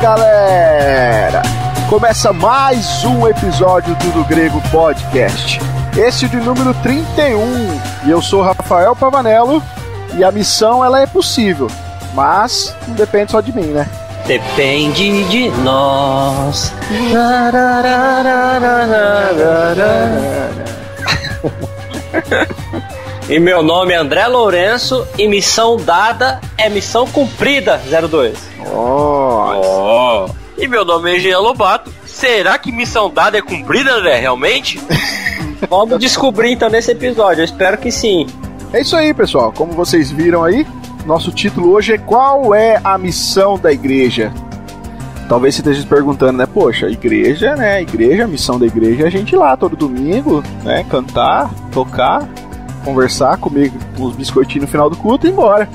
galera! Começa mais um episódio do Grego Podcast. Esse de número 31. E eu sou Rafael Pavanello. E a missão, ela é possível. Mas não depende só de mim, né? Depende de nós. E meu nome é André Lourenço. E missão dada é missão cumprida, 02. E meu nome é Jean Lobato. Será que missão dada é cumprida, André? Realmente? Vamos descobrir então nesse episódio. Eu espero que sim. É isso aí, pessoal. Como vocês viram aí, nosso título hoje é Qual é a missão da igreja? Talvez você esteja se perguntando, né? Poxa, igreja, né? Igreja, a missão da igreja é a gente ir lá todo domingo, né? Cantar, tocar, conversar, comer uns biscoitinhos no final do culto e ir embora.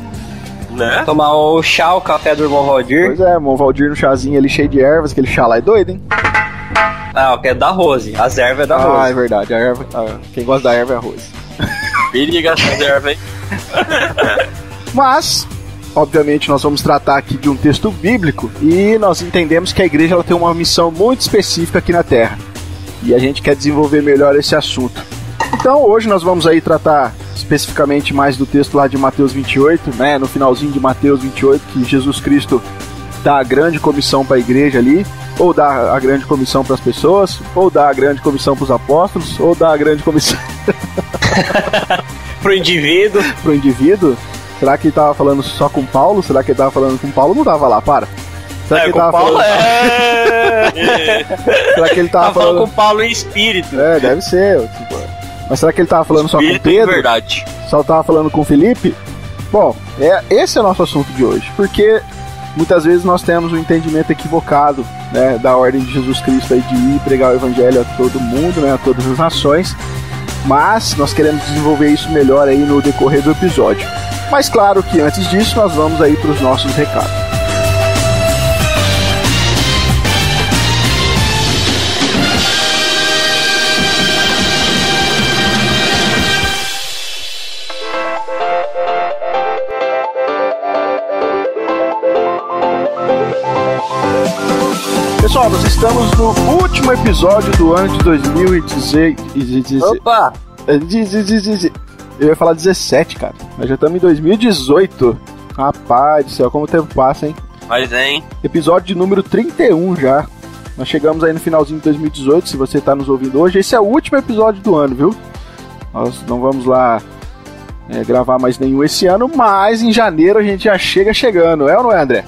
Né? Tomar o chá, o café do irmão Valdir. Pois é, irmão Valdir no chazinho ali cheio de ervas, aquele chá lá é doido, hein? Ah, o que é da Rose. As ervas é da Rose. Ah, é verdade, a erva, quem gosta da erva é a Rose. Periga essa erva, hein? Mas, obviamente, nós vamos tratar aqui de um texto bíblico e nós entendemos que a igreja ela tem uma missão muito específica aqui na Terra. E a gente quer desenvolver melhor esse assunto. Então, hoje nós vamos aí tratar especificamente mais do texto lá de Mateus 28, né? No finalzinho de Mateus 28, que Jesus Cristo dá a grande comissão para a igreja ali, ou dá a grande comissão para as pessoas, ou dá a grande comissão para os apóstolos, ou dá a grande comissão Pro indivíduo. Pro indivíduo. Será que ele tava falando só com Paulo? Será que ele tava falando com Paulo? Não tava lá, para. Será que ele tava Paulo falando... Será que ele tava falando com Paulo em espírito? É, deve ser. Tipo... Mas será que ele tava falando espírito só com Pedro? Verdade. Só tava falando com Felipe? Bom, esse é o nosso assunto de hoje. Porque muitas vezes nós temos um entendimento equivocado, né, da ordem de Jesus Cristo aí de ir pregar o evangelho a todo mundo, né, a todas as nações. Mas nós queremos desenvolver isso melhor aí no decorrer do episódio. Mas claro que antes disso nós vamos aí para os nossos recados. Pessoal, nós estamos no último episódio do ano de 2016. Opa! Eu ia falar 17, cara. Nós já estamos em 2018. Rapaz do céu, como o tempo passa, hein? Mas, hein? Episódio de número 31 já. Nós chegamos aí no finalzinho de 2018, se você tá nos ouvindo hoje. Esse é o último episódio do ano, viu? Nós não vamos lá gravar mais nenhum esse ano, mas em janeiro a gente já chega chegando. É ou não é, André?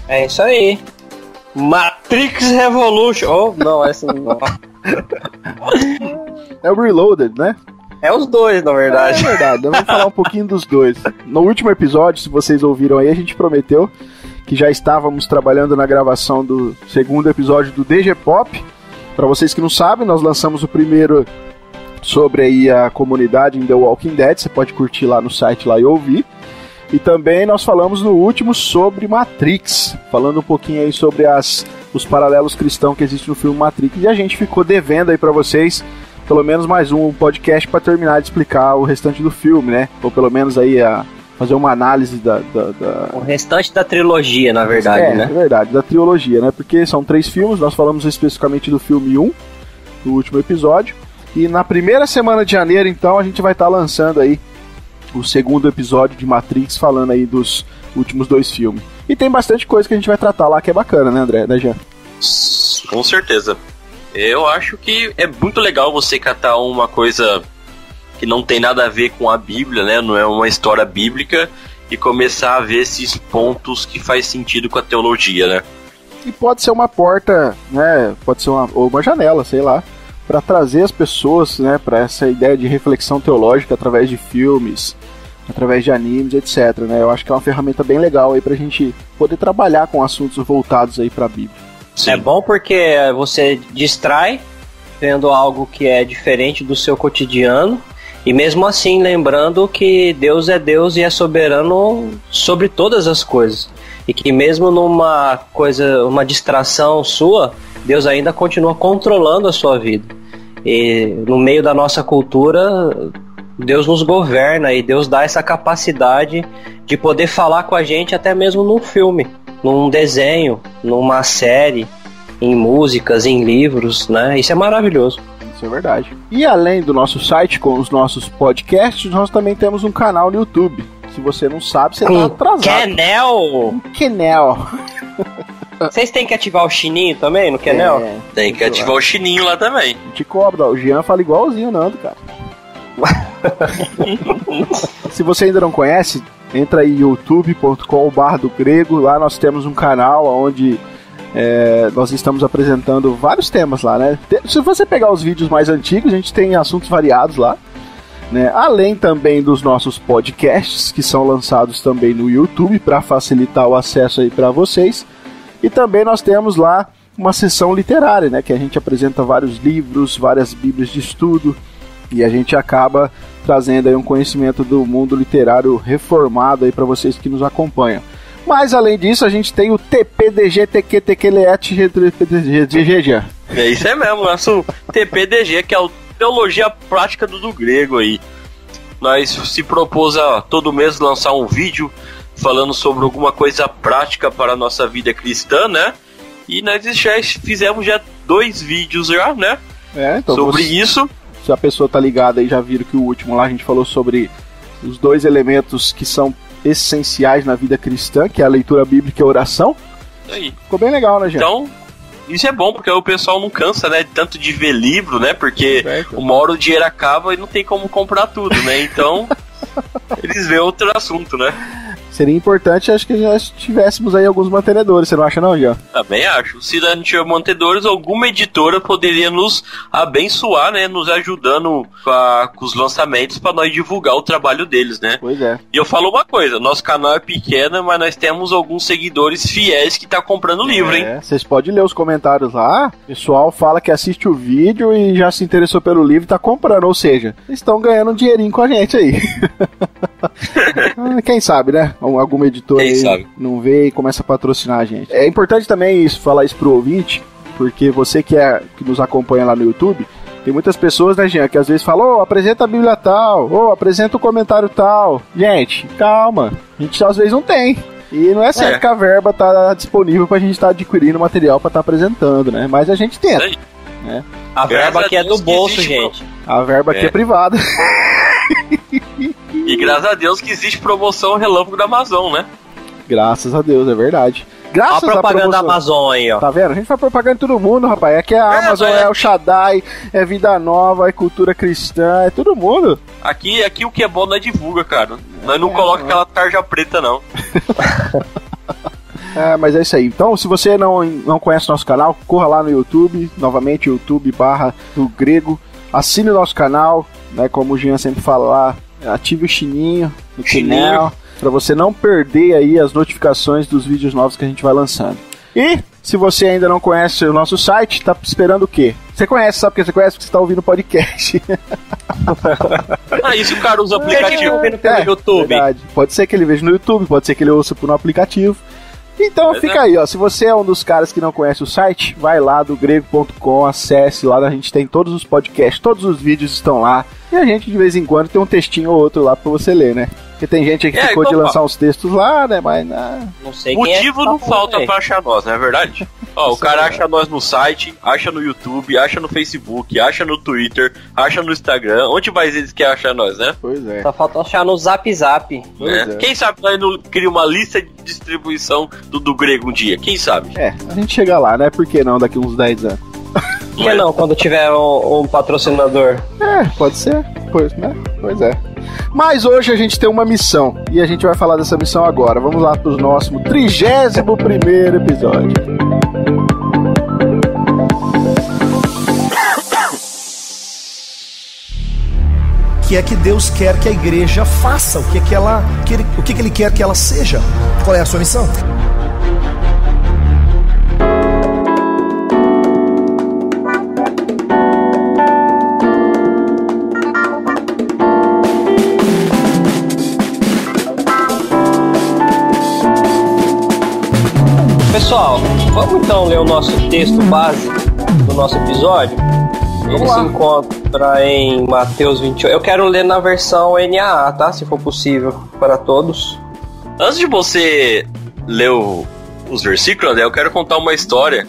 É isso aí. Matrix Revolution. Oh, não, essa não. É o Reloaded, né? É os dois, na verdade. É verdade, vamos falar um pouquinho dos dois. No último episódio, se vocês ouviram aí, a gente prometeu que já estávamos trabalhando na gravação do segundo episódio do DG Pop. Para vocês que não sabem, nós lançamos o primeiro sobre aí a comunidade em The Walking Dead. Você pode curtir lá no site lá e ouvir. E também nós falamos no último sobre Matrix, falando um pouquinho aí sobre os paralelos cristãos que existem no filme Matrix. E a gente ficou devendo aí para vocês pelo menos mais um podcast para terminar de explicar o restante do filme, né? Ou pelo menos aí fazer uma análise da... O restante da trilogia, na verdade, né? É verdade, da trilogia, né? Porque são 3 filmes, nós falamos especificamente do filme 1, no último episódio. E na primeira semana de janeiro, então, a gente vai estar lançando aí o segundo episódio de Matrix, falando aí dos últimos 2 filmes. E tem bastante coisa que a gente vai tratar lá que é bacana, né, André? Né, Jean? Com certeza. Eu acho que é muito legal você catar uma coisa que não tem nada a ver com a Bíblia, né? Não é uma história bíblica, e começar a ver esses pontos que faz sentido com a teologia, né? E pode ser uma porta, né? Pode ser uma janela, sei lá, para trazer as pessoas, né, para essa ideia de reflexão teológica através de filmes, através de animes, etc, né? Eu acho que é uma ferramenta bem legal aí pra gente poder trabalhar com assuntos voltados aí pra Bíblia. Sim. É bom porque você distrai vendo algo que é diferente do seu cotidiano, e mesmo assim lembrando que Deus é Deus e é soberano sobre todas as coisas, e que mesmo numa uma distração sua, Deus ainda continua controlando a sua vida. E no meio da nossa cultura, Deus nos governa, e Deus dá essa capacidade de poder falar com a gente até mesmo num filme, num desenho, numa série, em músicas, em livros, né? Isso é maravilhoso. Isso é verdade. E além do nosso site com os nossos podcasts, nós também temos um canal no YouTube. Se você não sabe, você tá atrasado. Canal. Vocês têm que ativar o sininho também no canal? Tem que ativar o sininho lá também. Te cobra, o Jean fala igualzinho o Nando, cara. Se você ainda não conhece, entra aí youtube.com/dogrego. Lá nós temos um canal onde nós estamos apresentando vários temas lá, né? Se você pegar os vídeos mais antigos, a gente tem assuntos variados lá, né? Além também dos nossos podcasts, que são lançados também no YouTube para facilitar o acesso aí para vocês. E também nós temos lá uma sessão literária, né? Que a gente apresenta vários livros, várias bíblias de estudo, e a gente acaba trazendo aí um conhecimento do mundo literário reformado aí para vocês que nos acompanham. Mas além disso, a gente tem o TPDG. É isso aí mesmo, nosso TPDG, que é o Teologia Prática do Grego aí. Nós se propôs a todo mês lançar um vídeo falando sobre alguma coisa prática para a nossa vida cristã, né? E nós já fizemos 2 vídeos já, né? Então sobre isso. Se a pessoa tá ligada aí, já viram que o último lá a gente falou sobre os 2 elementos que são essenciais na vida cristã, que é a leitura bíblica e a oração. Aí. Ficou bem legal, né, gente? Então, isso é bom, porque o pessoal não cansa, né, tanto de ver livro, né, porque uma hora o dinheiro acaba e não tem como comprar tudo, né, então eles veem outro assunto, né. Seria importante, acho que já tivéssemos aí alguns mantenedores, você não acha não, Jean? Também acho. Se não tiver mantenedores, alguma editora poderia nos abençoar, né, nos ajudando com os lançamentos para nós divulgar o trabalho deles, né? Pois é. E eu falo uma coisa, nosso canal é pequeno, mas nós temos alguns seguidores fiéis que tá comprando livro, hein? Vocês podem ler os comentários lá, o pessoal fala que assiste o vídeo e já se interessou pelo livro e tá comprando, ou seja, estão ganhando um dinheirinho com a gente aí. Quem sabe, né? Alguma editora aí não vê e começa a patrocinar a gente. É importante também falar isso pro ouvinte, porque você que nos acompanha lá no YouTube, tem muitas pessoas, né, Jean, que às vezes falam, apresenta a Bíblia tal, apresenta o comentário tal. Gente, calma, a gente às vezes não tem. E não é certo que a verba tá disponível pra gente estar adquirindo material pra estar apresentando, né? Mas a gente tenta. Né? A verba aqui é do bolso, gente. A verba aqui é privada. E graças a Deus que existe promoção relâmpago da Amazon, né? Graças a Deus, é verdade. Graças a propaganda da Amazon aí, ó. Tá vendo? A gente faz propaganda em todo mundo, rapaz. Aqui é a Amazon, é o Shaddai, é Vida Nova, é Cultura Cristã, é todo mundo. Aqui o que é bom nós divulga, cara. Nós não coloca aquela tarja preta, não. Mas é isso aí. Então, se você não conhece nosso canal, corra lá no YouTube, novamente, YouTube/dogrego. Assine o nosso canal, né? Como o Jean sempre fala lá, ative o sininho no canal, para você não perder aí as notificações dos vídeos novos que a gente vai lançando. E, se você ainda não conhece o nosso site, tá esperando o quê? Você conhece, sabe por que você conhece? Porque você tá ouvindo o podcast. E se o cara usa o aplicativo vendo pelo YouTube? Verdade. Pode ser que ele veja no YouTube, pode ser que ele ouça por um aplicativo. Então fica aí, ó. Se você é um dos caras que não conhece o site, vai lá do grego.com, acesse lá, a gente tem todos os podcasts, todos os vídeos estão lá. E a gente de vez em quando tem um textinho ou outro lá pra você ler, né? Porque tem gente aí que ficou de lançar uns textos lá, né? Mas não sei motivo não falta pra achar nós, não é verdade? Ó, o cara acha nós no site, acha no YouTube, acha no Facebook, acha no Twitter, acha no Instagram. Onde mais eles querem achar nós, né? Pois é. Só falta achar no Zap Zap. Quem sabe nós não cria uma lista de distribuição do Grego um dia? Quem sabe? A gente chega lá, né? Por que não daqui uns 10 anos? Por que não, quando tiver um patrocinador? Pode ser. Pois é. Mas hoje a gente tem uma missão, e a gente vai falar dessa missão agora. Vamos lá pro nosso 31º episódio. O que é que Deus quer que a igreja faça? O que Ele quer que ela seja? Qual é a sua missão? Pessoal, vamos então ler o nosso texto base do nosso episódio. Ele se encontra em Mateus 28. Eu quero ler na versão NAA, tá? Se for possível, para todos. Antes de você ler o os versículos, André, eu quero contar uma história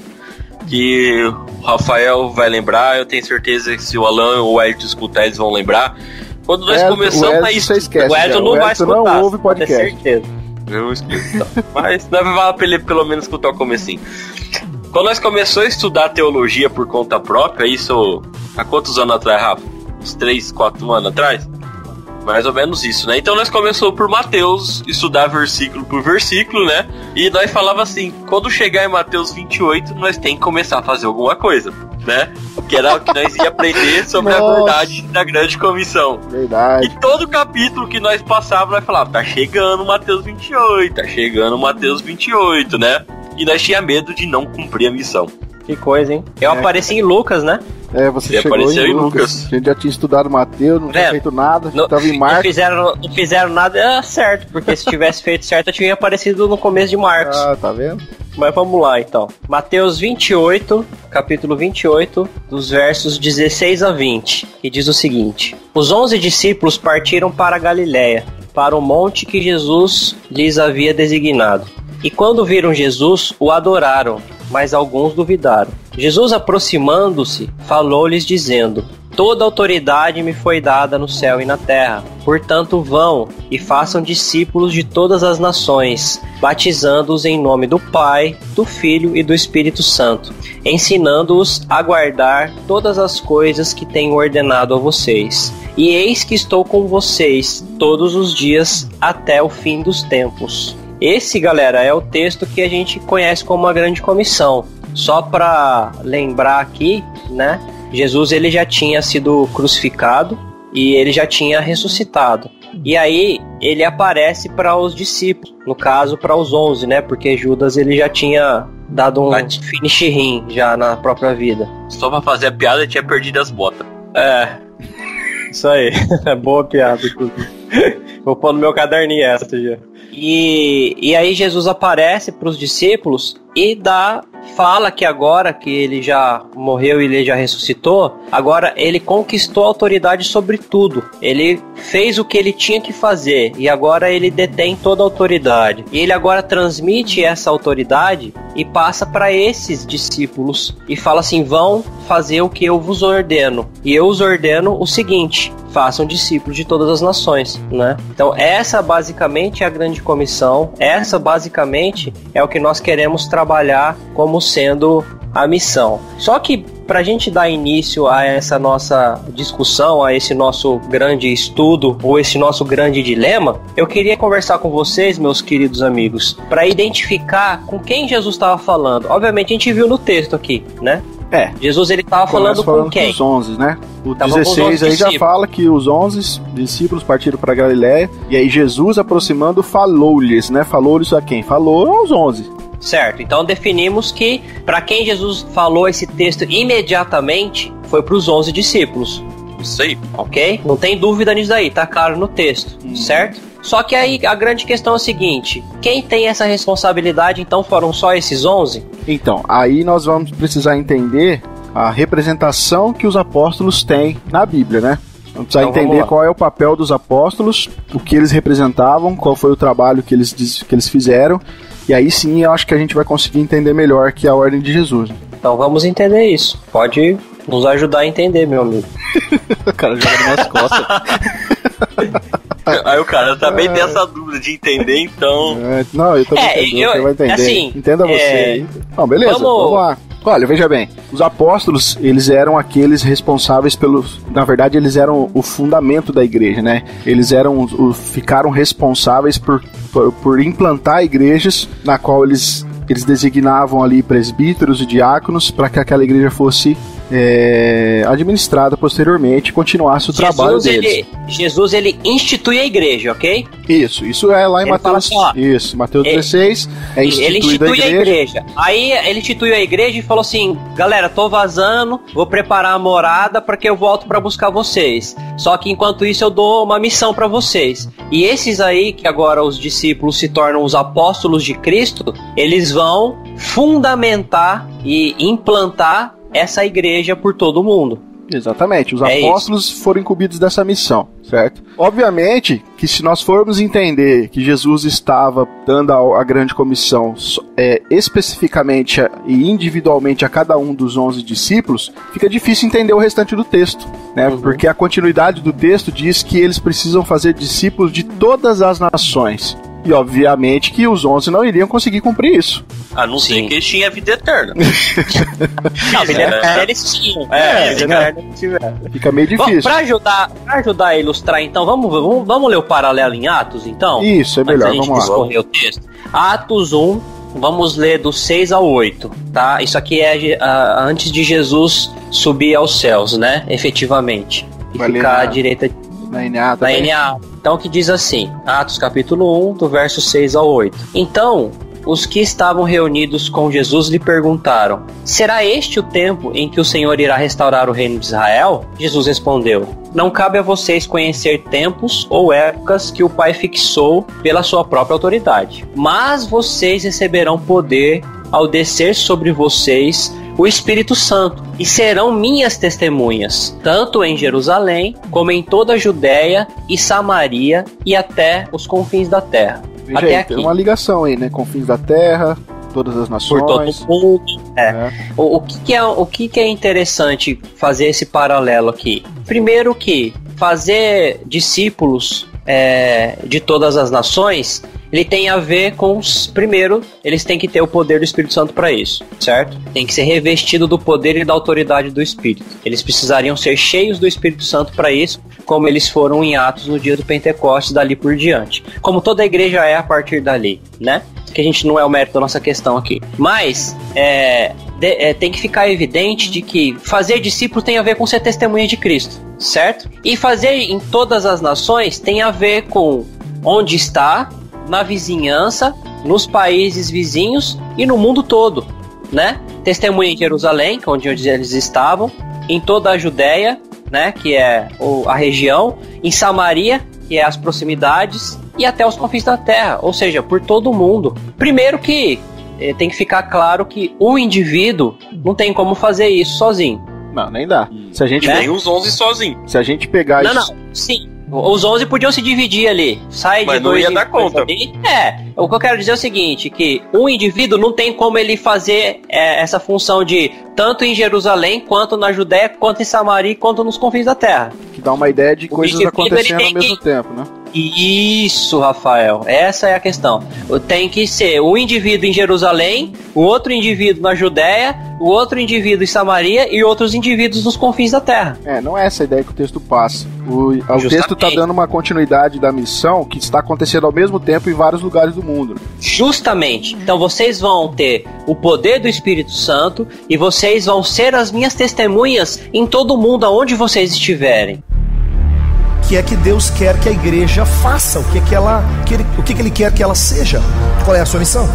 que o Rafael vai lembrar, eu tenho certeza que se o Alan ou o Elton escutar, eles vão lembrar. Quando nós começamos a estudar... O Elton não vai escutar, não ouve podcast. Com certeza. Eu escuto, então. Mas não vai pra ele pelo menos escutar o comecinho. Quando nós começamos a estudar teologia por conta própria, isso há quantos anos atrás, Rafa? Uns 3, 4 anos atrás? Mais ou menos isso, né? Então nós começamos por Mateus, estudar versículo por versículo, né? E nós falava assim, quando chegar em Mateus 28, nós tem que começar a fazer alguma coisa, né? Que era o que nós ia aprender sobre a verdade da grande comissão. Verdade. E todo capítulo que nós passávamos, nós falávamos, tá chegando Mateus 28, tá chegando Mateus 28, né? E nós tinha medo de não cumprir a missão. Que coisa, hein? Eu apareci em Lucas, né? Você chegou em Lucas. A gente já tinha estudado Mateus, não tinha feito nada, tava em Marcos. Não fizeram nada certo, porque se tivesse feito certo, eu tinha aparecido no começo de Marcos. Ah, tá vendo? Mas vamos lá, então. Mateus 28, capítulo 28, dos versos 16 a 20, que diz o seguinte: Os 11 discípulos partiram para a Galiléia, para o monte que Jesus lhes havia designado. E quando viram Jesus, o adoraram, mas alguns duvidaram. Jesus, aproximando-se, falou-lhes dizendo: Toda autoridade me foi dada no céu e na terra. Portanto, vão e façam discípulos de todas as nações, batizando-os em nome do Pai, do Filho e do Espírito Santo, ensinando-os a guardar todas as coisas que tenho ordenado a vocês. E eis que estou com vocês todos os dias até o fim dos tempos. Esse, galera, é o texto que a gente conhece como a Grande Comissão. Só para lembrar aqui, né? Jesus ele já tinha sido crucificado e ele já tinha ressuscitado. E aí ele aparece para os discípulos, no caso para os 11, né? Porque Judas ele já tinha dado um finish rim já na própria vida. Só para fazer a piada, ele tinha perdido as botas. Isso aí. É boa piada, inclusive. Vou pôr no meu caderninho essa já. E aí Jesus aparece para os discípulos e fala que agora que ele já morreu e ele já ressuscitou, agora ele conquistou a autoridade sobre tudo. Ele fez o que ele tinha que fazer e agora ele detém toda a autoridade. E ele agora transmite essa autoridade e passa para esses discípulos e fala assim: vão fazer o que eu vos ordeno. E eu os ordeno o seguinte: façam discípulos de todas as nações, né? Então essa basicamente é a grande comissão, essa basicamente é o que nós queremos trabalhar como sendo a missão. Só que para a gente dar início a essa nossa discussão, a esse nosso grande estudo ou esse nosso grande dilema, eu queria conversar com vocês, meus queridos amigos, para identificar com quem Jesus estava falando. Obviamente a gente viu no texto aqui, né? Jesus ele estava falando com quem? Os 11, né? O 16 aí já fala que os 11 discípulos partiram para Galiléia e aí Jesus aproximando falou-lhes, né? Falou-lhes a quem? Falou aos 11. Certo, então definimos que para quem Jesus falou esse texto imediatamente foi para os 11 discípulos. Isso aí. Ok? Não tem dúvida nisso daí, tá claro no texto, certo? Só que aí a grande questão é a seguinte: quem tem essa responsabilidade então foram só esses 11? Então, aí nós vamos precisar entender a representação que os apóstolos têm na Bíblia, né? Vamos precisar entender qual é o papel dos apóstolos, o que eles representavam, qual foi o trabalho que eles fizeram. E aí sim eu acho que a gente vai conseguir entender melhor que a ordem de Jesus. Então vamos entender isso. Pode nos ajudar a entender, meu amigo. O cara joga nas costas. Aí o cara também tem essa dúvida de entender, então... Não, eu também entendo, você vai entender. Assim, entenda você aí. Não, beleza, vamos lá. Olha, veja bem, os apóstolos, eles eram aqueles responsáveis na verdade, eles eram o fundamento da igreja, né? Eles ficaram responsáveis por implantar igrejas na qual eles designavam ali presbíteros e diáconos para que aquela igreja fosse administrada posteriormente e continuasse o trabalho deles. Jesus ele institui a igreja, ok? Isso é lá em Mateus. Mateus 16 é institui a igreja. Aí ele instituiu a igreja e falou assim: galera, tô vazando, vou preparar a morada para que eu volto para buscar vocês. Só que enquanto isso eu dou uma missão para vocês. E esses aí que agora os discípulos se tornam os apóstolos de Cristo, eles vão fundamentar e implantar essa igreja por todo o mundo. Exatamente, os apóstolos foram incumbidos dessa missão, certo? Obviamente que se nós formos entender que Jesus estava dando a grande comissão especificamente e individualmente a cada um dos 11 discípulos, fica difícil entender o restante do texto, né? Porque a continuidade do texto diz que eles precisam fazer discípulos de todas as nações. E obviamente que os 11 não iriam conseguir cumprir isso. A não ser que eles tinham a vida eterna. Não, vida eterna eles tinham. Fica meio difícil. Pra ajudar a ilustrar, então, vamos ler o paralelo em Atos, então? Isso, é melhor, vamos lá. Discorrer o texto. Atos 1, vamos ler do 6 ao 8, tá? Isso aqui é antes de Jesus subir aos céus, né? Efetivamente. E vai ficar à direita na NA também. Na NA. Então, que diz assim, Atos capítulo 1, do verso 6 ao 8. Então, os que estavam reunidos com Jesus lhe perguntaram: será este o tempo em que o Senhor irá restaurar o reino de Israel? Jesus respondeu: não cabe a vocês conhecer tempos ou épocas que o Pai fixou pela sua própria autoridade. Mas vocês receberão poder ao descer sobre vocês o Espírito Santo, e serão minhas testemunhas, tanto em Jerusalém, como em toda a Judéia e Samaria, e até os confins da terra. Veja até aí, aqui. Tem uma ligação aí, né? Confins da terra, todas as nações. Por todo mundo. O que é interessante fazer esse paralelo aqui? Primeiro que fazer discípulos de todas as nações, ele tem a ver com primeiro, eles têm que ter o poder do Espírito Santo para isso, certo? Tem que ser revestido do poder e da autoridade do Espírito. Eles precisariam ser cheios do Espírito Santo para isso, como eles foram em Atos no dia do Pentecostes, dali por diante. Como toda a igreja é a partir dali, né? Que a gente não é o mérito da nossa questão aqui. Mas tem que ficar evidente de que fazer discípulo tem a ver com ser testemunha de Cristo, certo? E fazer em todas as nações tem a ver com onde está, na vizinhança, nos países vizinhos e no mundo todo, né? Testemunha em Jerusalém, onde eles estavam, em toda a Judéia, né? Que é a região, em Samaria, que é as proximidades, e até os confins da terra, ou seja, por todo o mundo. Primeiro que tem que ficar claro que o indivíduo não tem como fazer isso sozinho. Não, nem dá. Se a gente nem os 11 sozinho. Se a gente pegar isso... Não, sim. Os 11 podiam se dividir ali. Mas não ia dar conta. O que eu quero dizer é o seguinte, que um indivíduo não tem como ele fazer essa função de tanto em Jerusalém, quanto na Judéia, quanto em Samaria, quanto nos confins da terra. Que dá uma ideia de coisas acontecendo ao mesmo tempo, né? Isso, Rafael. Essa é a questão. Tem que ser um indivíduo em Jerusalém, o outro indivíduo na Judéia, o outro indivíduo em Samaria e outros indivíduos nos confins da terra. Não é essa a ideia que o texto passa. O texto está dando uma continuidade da missão que está acontecendo ao mesmo tempo em vários lugares do mundo. Justamente. Então vocês vão ter o poder do Espírito Santo e vocês vão ser as minhas testemunhas em todo o mundo, aonde vocês estiverem. O que é que Deus quer que a igreja faça? O que Ele quer que ela seja? Qual é a sua missão?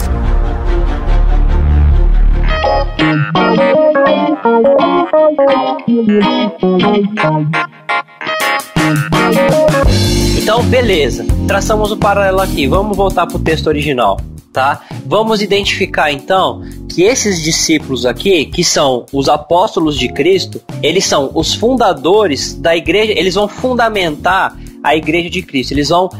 Então, beleza. Traçamos o paralelo aqui. Vamos voltar para o texto original, tá? Vamos identificar, então, que esses discípulos aqui, que são os apóstolos de Cristo, eles são os fundadores da igreja, eles vão fundamentar a igreja de Cristo, eles vão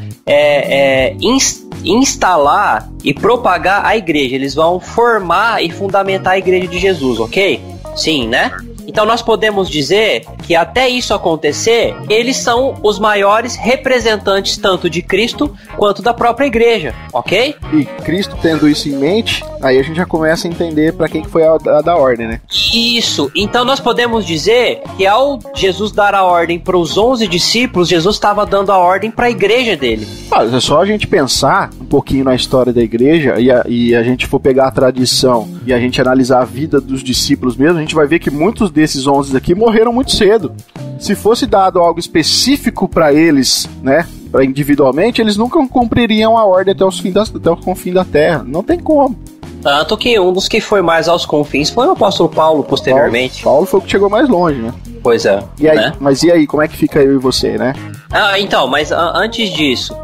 instalar e propagar a igreja, eles vão formar e fundamentar a igreja de Jesus, ok? Sim, né? Então nós podemos dizer que até isso acontecer, eles são os maiores representantes tanto de Cristo quanto da própria igreja, ok? E Cristo tendo isso em mente, aí a gente já começa a entender para quem que foi a da ordem, né? Isso, então nós podemos dizer que ao Jesus dar a ordem para os 11 discípulos, Jesus estava dando a ordem para a igreja dele. É só a gente pensar um pouquinho na história da igreja e a gente for pegar a tradição e a gente analisar a vida dos discípulos mesmo, a gente vai ver que muitos desses 11 aqui morreram muito cedo. Se fosse dado algo específico para eles, né, individualmente, eles nunca cumpririam a ordem até o confim da terra. Não tem como. Tanto que um dos que foi mais aos confins foi o apóstolo Paulo, posteriormente. Paulo foi o que chegou mais longe, né? Pois é. E aí, né? Mas e aí, como é que fica eu e você, né? Então, mas antes disso,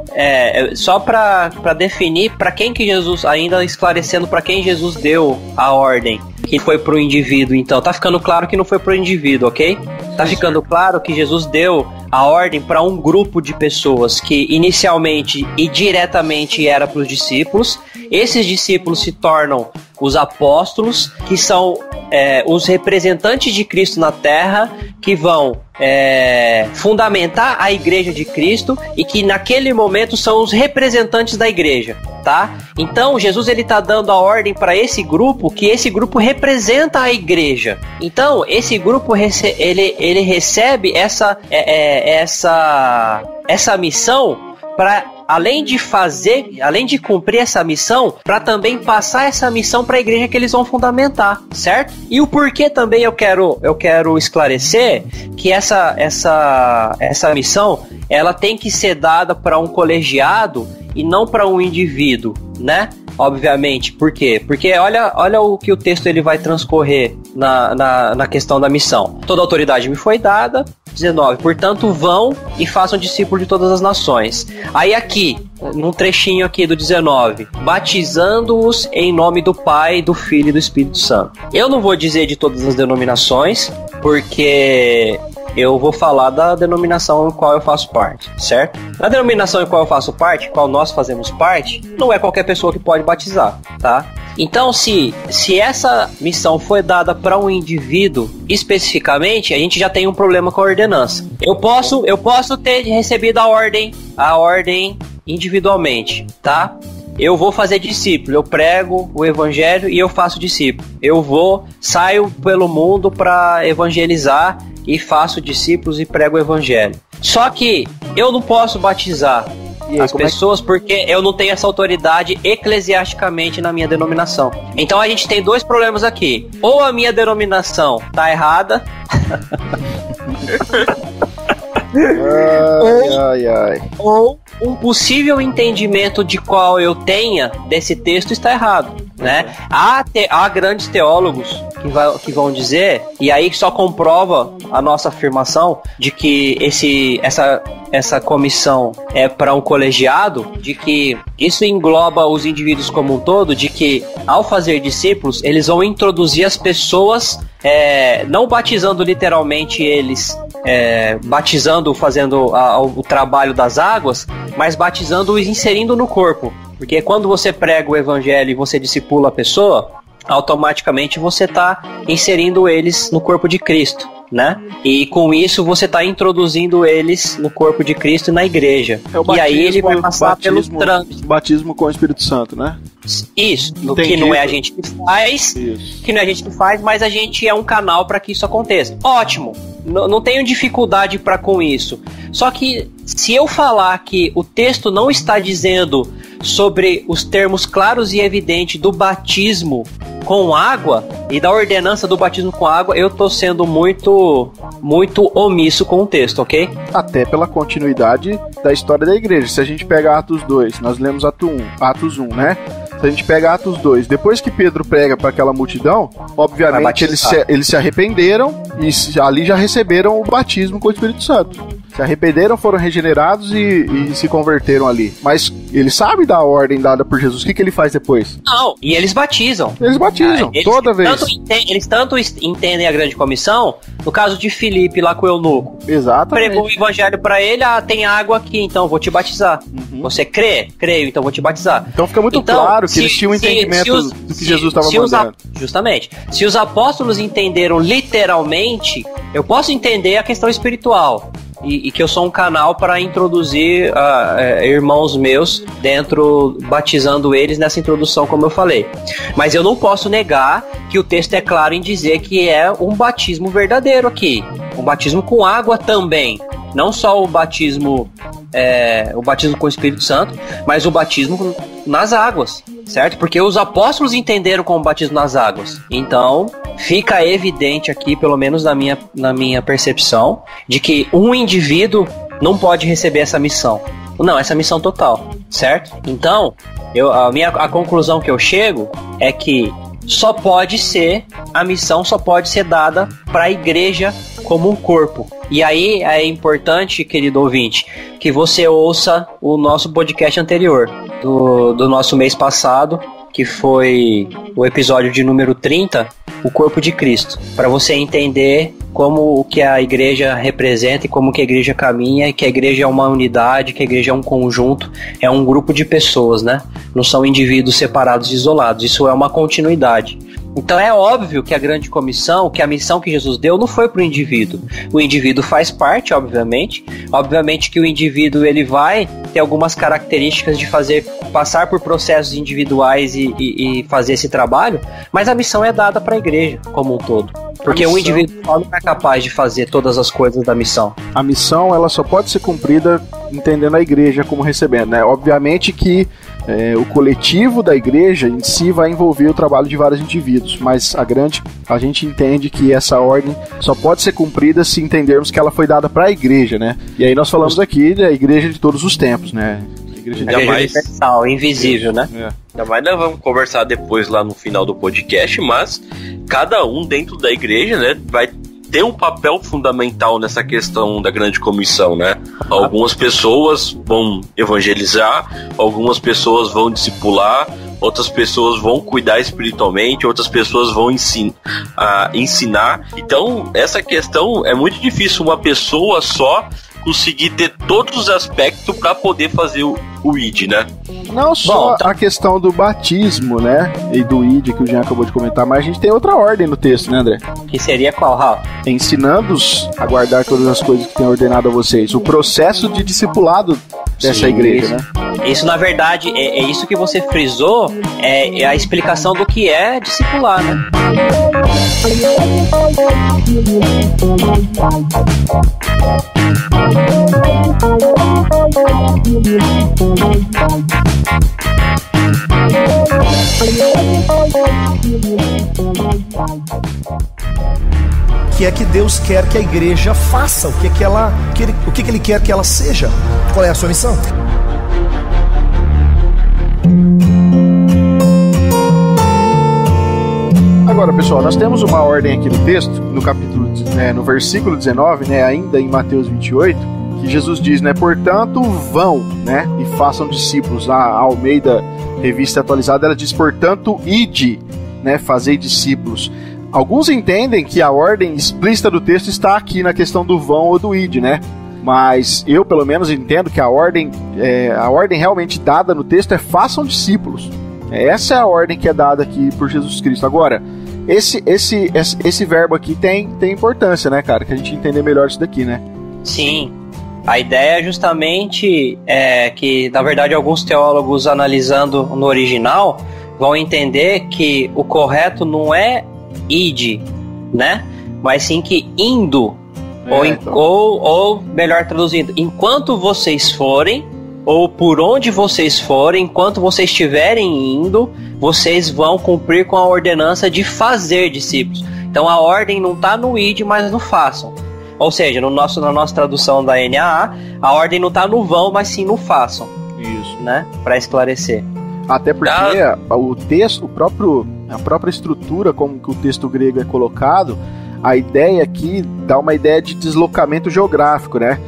só para definir para quem que Jesus, ainda esclarecendo para quem Jesus deu a ordem, que foi pro indivíduo, então, tá ficando claro que não foi pro indivíduo, ok? Tá ficando claro que Jesus deu a ordem para um grupo de pessoas que inicialmente e diretamente era para os discípulos. Esses discípulos se tornam os apóstolos, que são os representantes de Cristo na terra, que vão fundamentar a igreja de Cristo e que naquele momento são os representantes da igreja, tá? Então Jesus ele tá dando a ordem para esse grupo, que esse grupo representa a igreja. Então esse grupo ele recebe essa missão para, além de cumprir essa missão, para também passar essa missão para a igreja que eles vão fundamentar, certo? E o porquê também eu quero esclarecer que essa missão ela tem que ser dada para um colegiado e não para um indivíduo, né? Obviamente, por quê? Porque olha o que o texto ele vai transcorrer na questão da missão. Toda autoridade me foi dada. 19. Portanto, vão e façam discípulos de todas as nações. Aí aqui, num trechinho aqui do 19, batizando-os em nome do Pai, do Filho e do Espírito Santo. Eu não vou dizer de todas as denominações, porque eu vou falar da denominação em qual eu faço parte, certo? Na denominação em qual eu faço parte, qual nós fazemos parte, não é qualquer pessoa que pode batizar, tá? Então, se essa missão foi dada para um indivíduo especificamente, a gente já tem um problema com a ordenança. Eu posso ter recebido a ordem individualmente, tá? Eu vou fazer discípulo, eu prego o evangelho e eu faço discípulo. Saio pelo mundo para evangelizar e faço discípulos e prego o evangelho. Só que eu não posso batizar as pessoas porque eu não tenho essa autoridade eclesiasticamente na minha denominação. Então a gente tem dois problemas aqui. Ou a minha denominação tá errada, ou um possível entendimento de qual eu tenha desse texto está errado, né? Há grandes teólogos que vão dizer, e aí só comprova a nossa afirmação de que essa comissão é para um colegiado, de que isso engloba os indivíduos como um todo, de que ao fazer discípulos, eles vão introduzir as pessoas, não batizando literalmente eles, fazendo o trabalho das águas, mas batizando-os, inserindo no corpo. Porque quando você prega o evangelho e você discipula a pessoa, automaticamente você está inserindo eles no corpo de Cristo, né? E com isso você está introduzindo eles no corpo de Cristo e na igreja. E aí ele vai passar pelos trâmites. Batismo com o Espírito Santo, né? Isso, que não é a gente que faz, mas a gente é um canal para que isso aconteça. Ótimo, não tenho dificuldade com isso. Só que se eu falar que o texto não está dizendo sobre os termos claros e evidentes do batismo com água e da ordenança do batismo com água, eu tô sendo muito omisso com o texto, ok? Até pela continuidade da história da igreja. Se a gente pega Atos 2, nós lemos Atos 1, né? Se a gente pega Atos 2, depois que Pedro prega para aquela multidão, obviamente eles se arrependeram e ali já receberam o batismo com o Espírito Santo. Se arrependeram, foram regenerados e se converteram ali. Mas ele sabe da ordem dada por Jesus. O que ele faz depois? Não, e eles batizam. Eles batizam, toda vez. Eles tanto entendem a grande comissão, no caso de Filipe lá com o eunuco. Exatamente. Pregou o evangelho pra ele, tem água aqui, então vou te batizar. Uhum. Você crê? Creio, então vou te batizar. Então fica muito claro que eles tinham um entendimento do que Jesus estava mandando. Justamente. Se os apóstolos entenderam literalmente, eu posso entender a questão espiritual. E que eu sou um canal para introduzir irmãos meus dentro, batizando eles nessa introdução, como eu falei. Mas eu não posso negar que o texto é claro em dizer que é um batismo verdadeiro aqui. Um batismo com água também. Não só o batismo com o Espírito Santo, mas o batismo nas águas, certo? Porque os apóstolos entenderam como batismo nas águas. Então, fica evidente aqui, pelo menos na minha percepção, de que um indivíduo não pode receber essa missão. Não, essa missão total, certo? Então, a conclusão que eu chego é que a missão só pode ser dada para a igreja como um corpo. E aí é importante, querido ouvinte, que você ouça o nosso podcast anterior, do nosso mês passado, que foi o episódio de número 30, o corpo de Cristo, para você entender como o que a igreja representa e como que a igreja caminha, e que a igreja é uma unidade, que a igreja é um conjunto, é um grupo de pessoas, né? Não são indivíduos separados e isolados, isso é uma continuidade. Então é óbvio que a grande comissão, que a missão que Jesus deu não foi para o indivíduo. O indivíduo faz parte, obviamente que o indivíduo ele vai ter algumas características de passar por processos individuais e fazer esse trabalho, mas a missão é dada para a igreja como um todo. Porque o indivíduo não é capaz de fazer todas as coisas da missão. A missão ela só pode ser cumprida entendendo a igreja como recebendo, né? Obviamente que o coletivo da igreja em si vai envolver o trabalho de vários indivíduos, mas a gente entende que essa ordem só pode ser cumprida se entendermos que ela foi dada para a igreja, né? E aí nós falamos aqui da igreja de todos os tempos, né? A igreja universal, invisível, né? Ainda mais nós vamos conversar depois lá no final do podcast, mas cada um dentro da igreja, né, vai ter um papel fundamental nessa questão da grande comissão, né? Algumas pessoas vão evangelizar, algumas pessoas vão discipular, outras pessoas vão cuidar espiritualmente, outras pessoas vão ensinar. Então, essa questão é muito difícil uma pessoa só conseguir ter todos os aspectos para poder fazer o ID, né? Não só a questão do batismo, né? E do ID que o Jean acabou de comentar, mas a gente tem outra ordem no texto, né, André? Que seria qual, Raul? Ensinando-os a guardar todas as coisas que tem ordenado a vocês. O processo de discipulado dessa igreja, né? Isso, na verdade, é isso que você frisou, é a explicação do que é discipular, né? O que é que Deus quer que a igreja faça? O que ele quer que ela seja? Qual é a sua missão? Agora, pessoal, nós temos uma ordem aqui no texto, no capítulo, no versículo 19, né, ainda em Mateus 28, que Jesus diz, né, portanto, vão, né, e façam discípulos. A Almeida Revista Atualizada, ela diz, portanto, ide, né, fazei discípulos. Alguns entendem que a ordem explícita do texto está aqui na questão do vão ou do ide, né? Mas eu, pelo menos, entendo que a ordem realmente dada no texto é façam discípulos. Essa é a ordem que é dada aqui por Jesus Cristo. Agora, esse verbo aqui tem importância, né, cara? Que a gente entender melhor isso daqui, né? Sim. A ideia é justamente que, na verdade, alguns teólogos analisando no original vão entender que o correto não é ide, né? Mas sim que indo. Ou melhor traduzindo, enquanto vocês forem, ou por onde vocês forem, enquanto vocês estiverem indo, vocês vão cumprir com a ordenança de fazer discípulos. Então a ordem não está no ide, mas no façam. Ou seja, na nossa tradução da NAA, a ordem não está no vão, mas sim no façam. Isso. Né? Para esclarecer. Até porque o texto, a própria estrutura como que o texto grego é colocado, a ideia aqui dá uma ideia de deslocamento geográfico, né?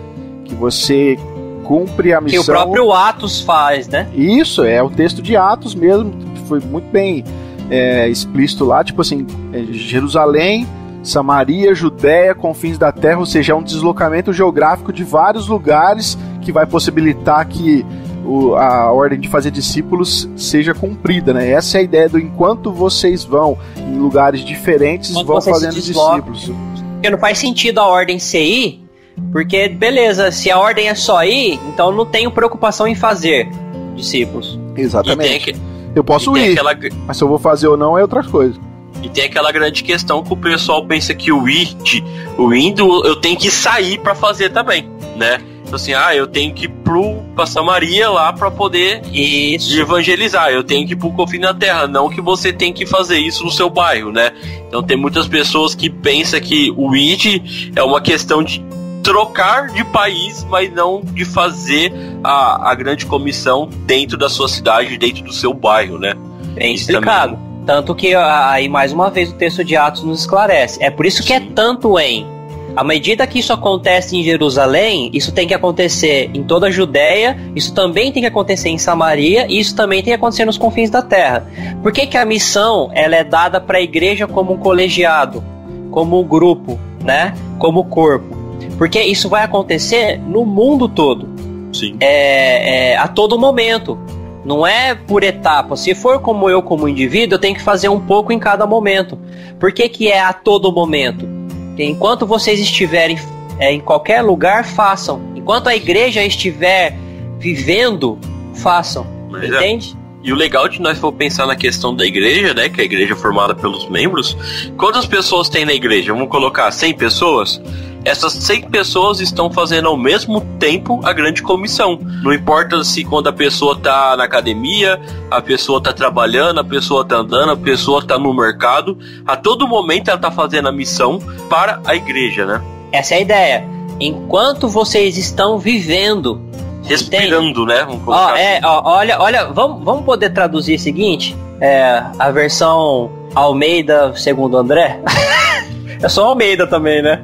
Que você cumpre a missão... Que o próprio Atos faz, né? Isso, é o texto de Atos mesmo, foi muito bem explícito lá, tipo assim, Jerusalém, Samaria, Judéia, confins da terra, ou seja, é um deslocamento geográfico de vários lugares que vai possibilitar que a ordem de fazer discípulos seja cumprida, né? Essa é a ideia do enquanto vocês vão em lugares diferentes, vão fazendo discípulos. Porque não faz sentido a ordem ser ir, porque, beleza, se a ordem é só ir, então não tenho preocupação em fazer discípulos. Exatamente. Eu posso ir, mas se eu vou fazer ou não é outra coisa. E tem aquela grande questão que o pessoal pensa que o indo, eu tenho que sair pra fazer também, né? Então assim, eu tenho que ir pra Samaria lá pra poder evangelizar, eu tenho que ir pro confim da terra, não que você tem que fazer isso no seu bairro, né? Então tem muitas pessoas que pensam que o id é uma questão de trocar de país, mas não de fazer a grande comissão dentro da sua cidade, dentro do seu bairro, né? Bem explicado. Tanto que aí mais uma vez o texto de Atos nos esclarece. É por isso que é tanto em. À medida que isso acontece em Jerusalém, isso tem que acontecer em toda a Judéia, isso também tem que acontecer em Samaria, e isso também tem que acontecer nos confins da terra. Por que a missão ela é dada para a igreja como um colegiado, como um grupo, né, como corpo. Porque isso vai acontecer no mundo todo. Sim. A todo momento. Não é por etapa. Se for como eu, como indivíduo, eu tenho que fazer um pouco em cada momento. Por que é a todo momento? Porque enquanto vocês estiverem em qualquer lugar, façam. Enquanto a igreja estiver vivendo, façam. Mas entende? E o legal de nós for pensar na questão da igreja, né, que é a igreja formada pelos membros, quantas pessoas tem na igreja? Vamos colocar 100 pessoas? Essas 100 pessoas estão fazendo ao mesmo tempo a grande comissão. Não importa se quando a pessoa está na academia, a pessoa está trabalhando, a pessoa está andando, a pessoa está no mercado. A todo momento ela está fazendo a missão para a igreja, né? Essa é a ideia. Enquanto vocês estão vivendo, respirando, né? Vamos colocar olha, vamos poder traduzir o seguinte, a versão Almeida segundo André. Eu sou Almeida também, né?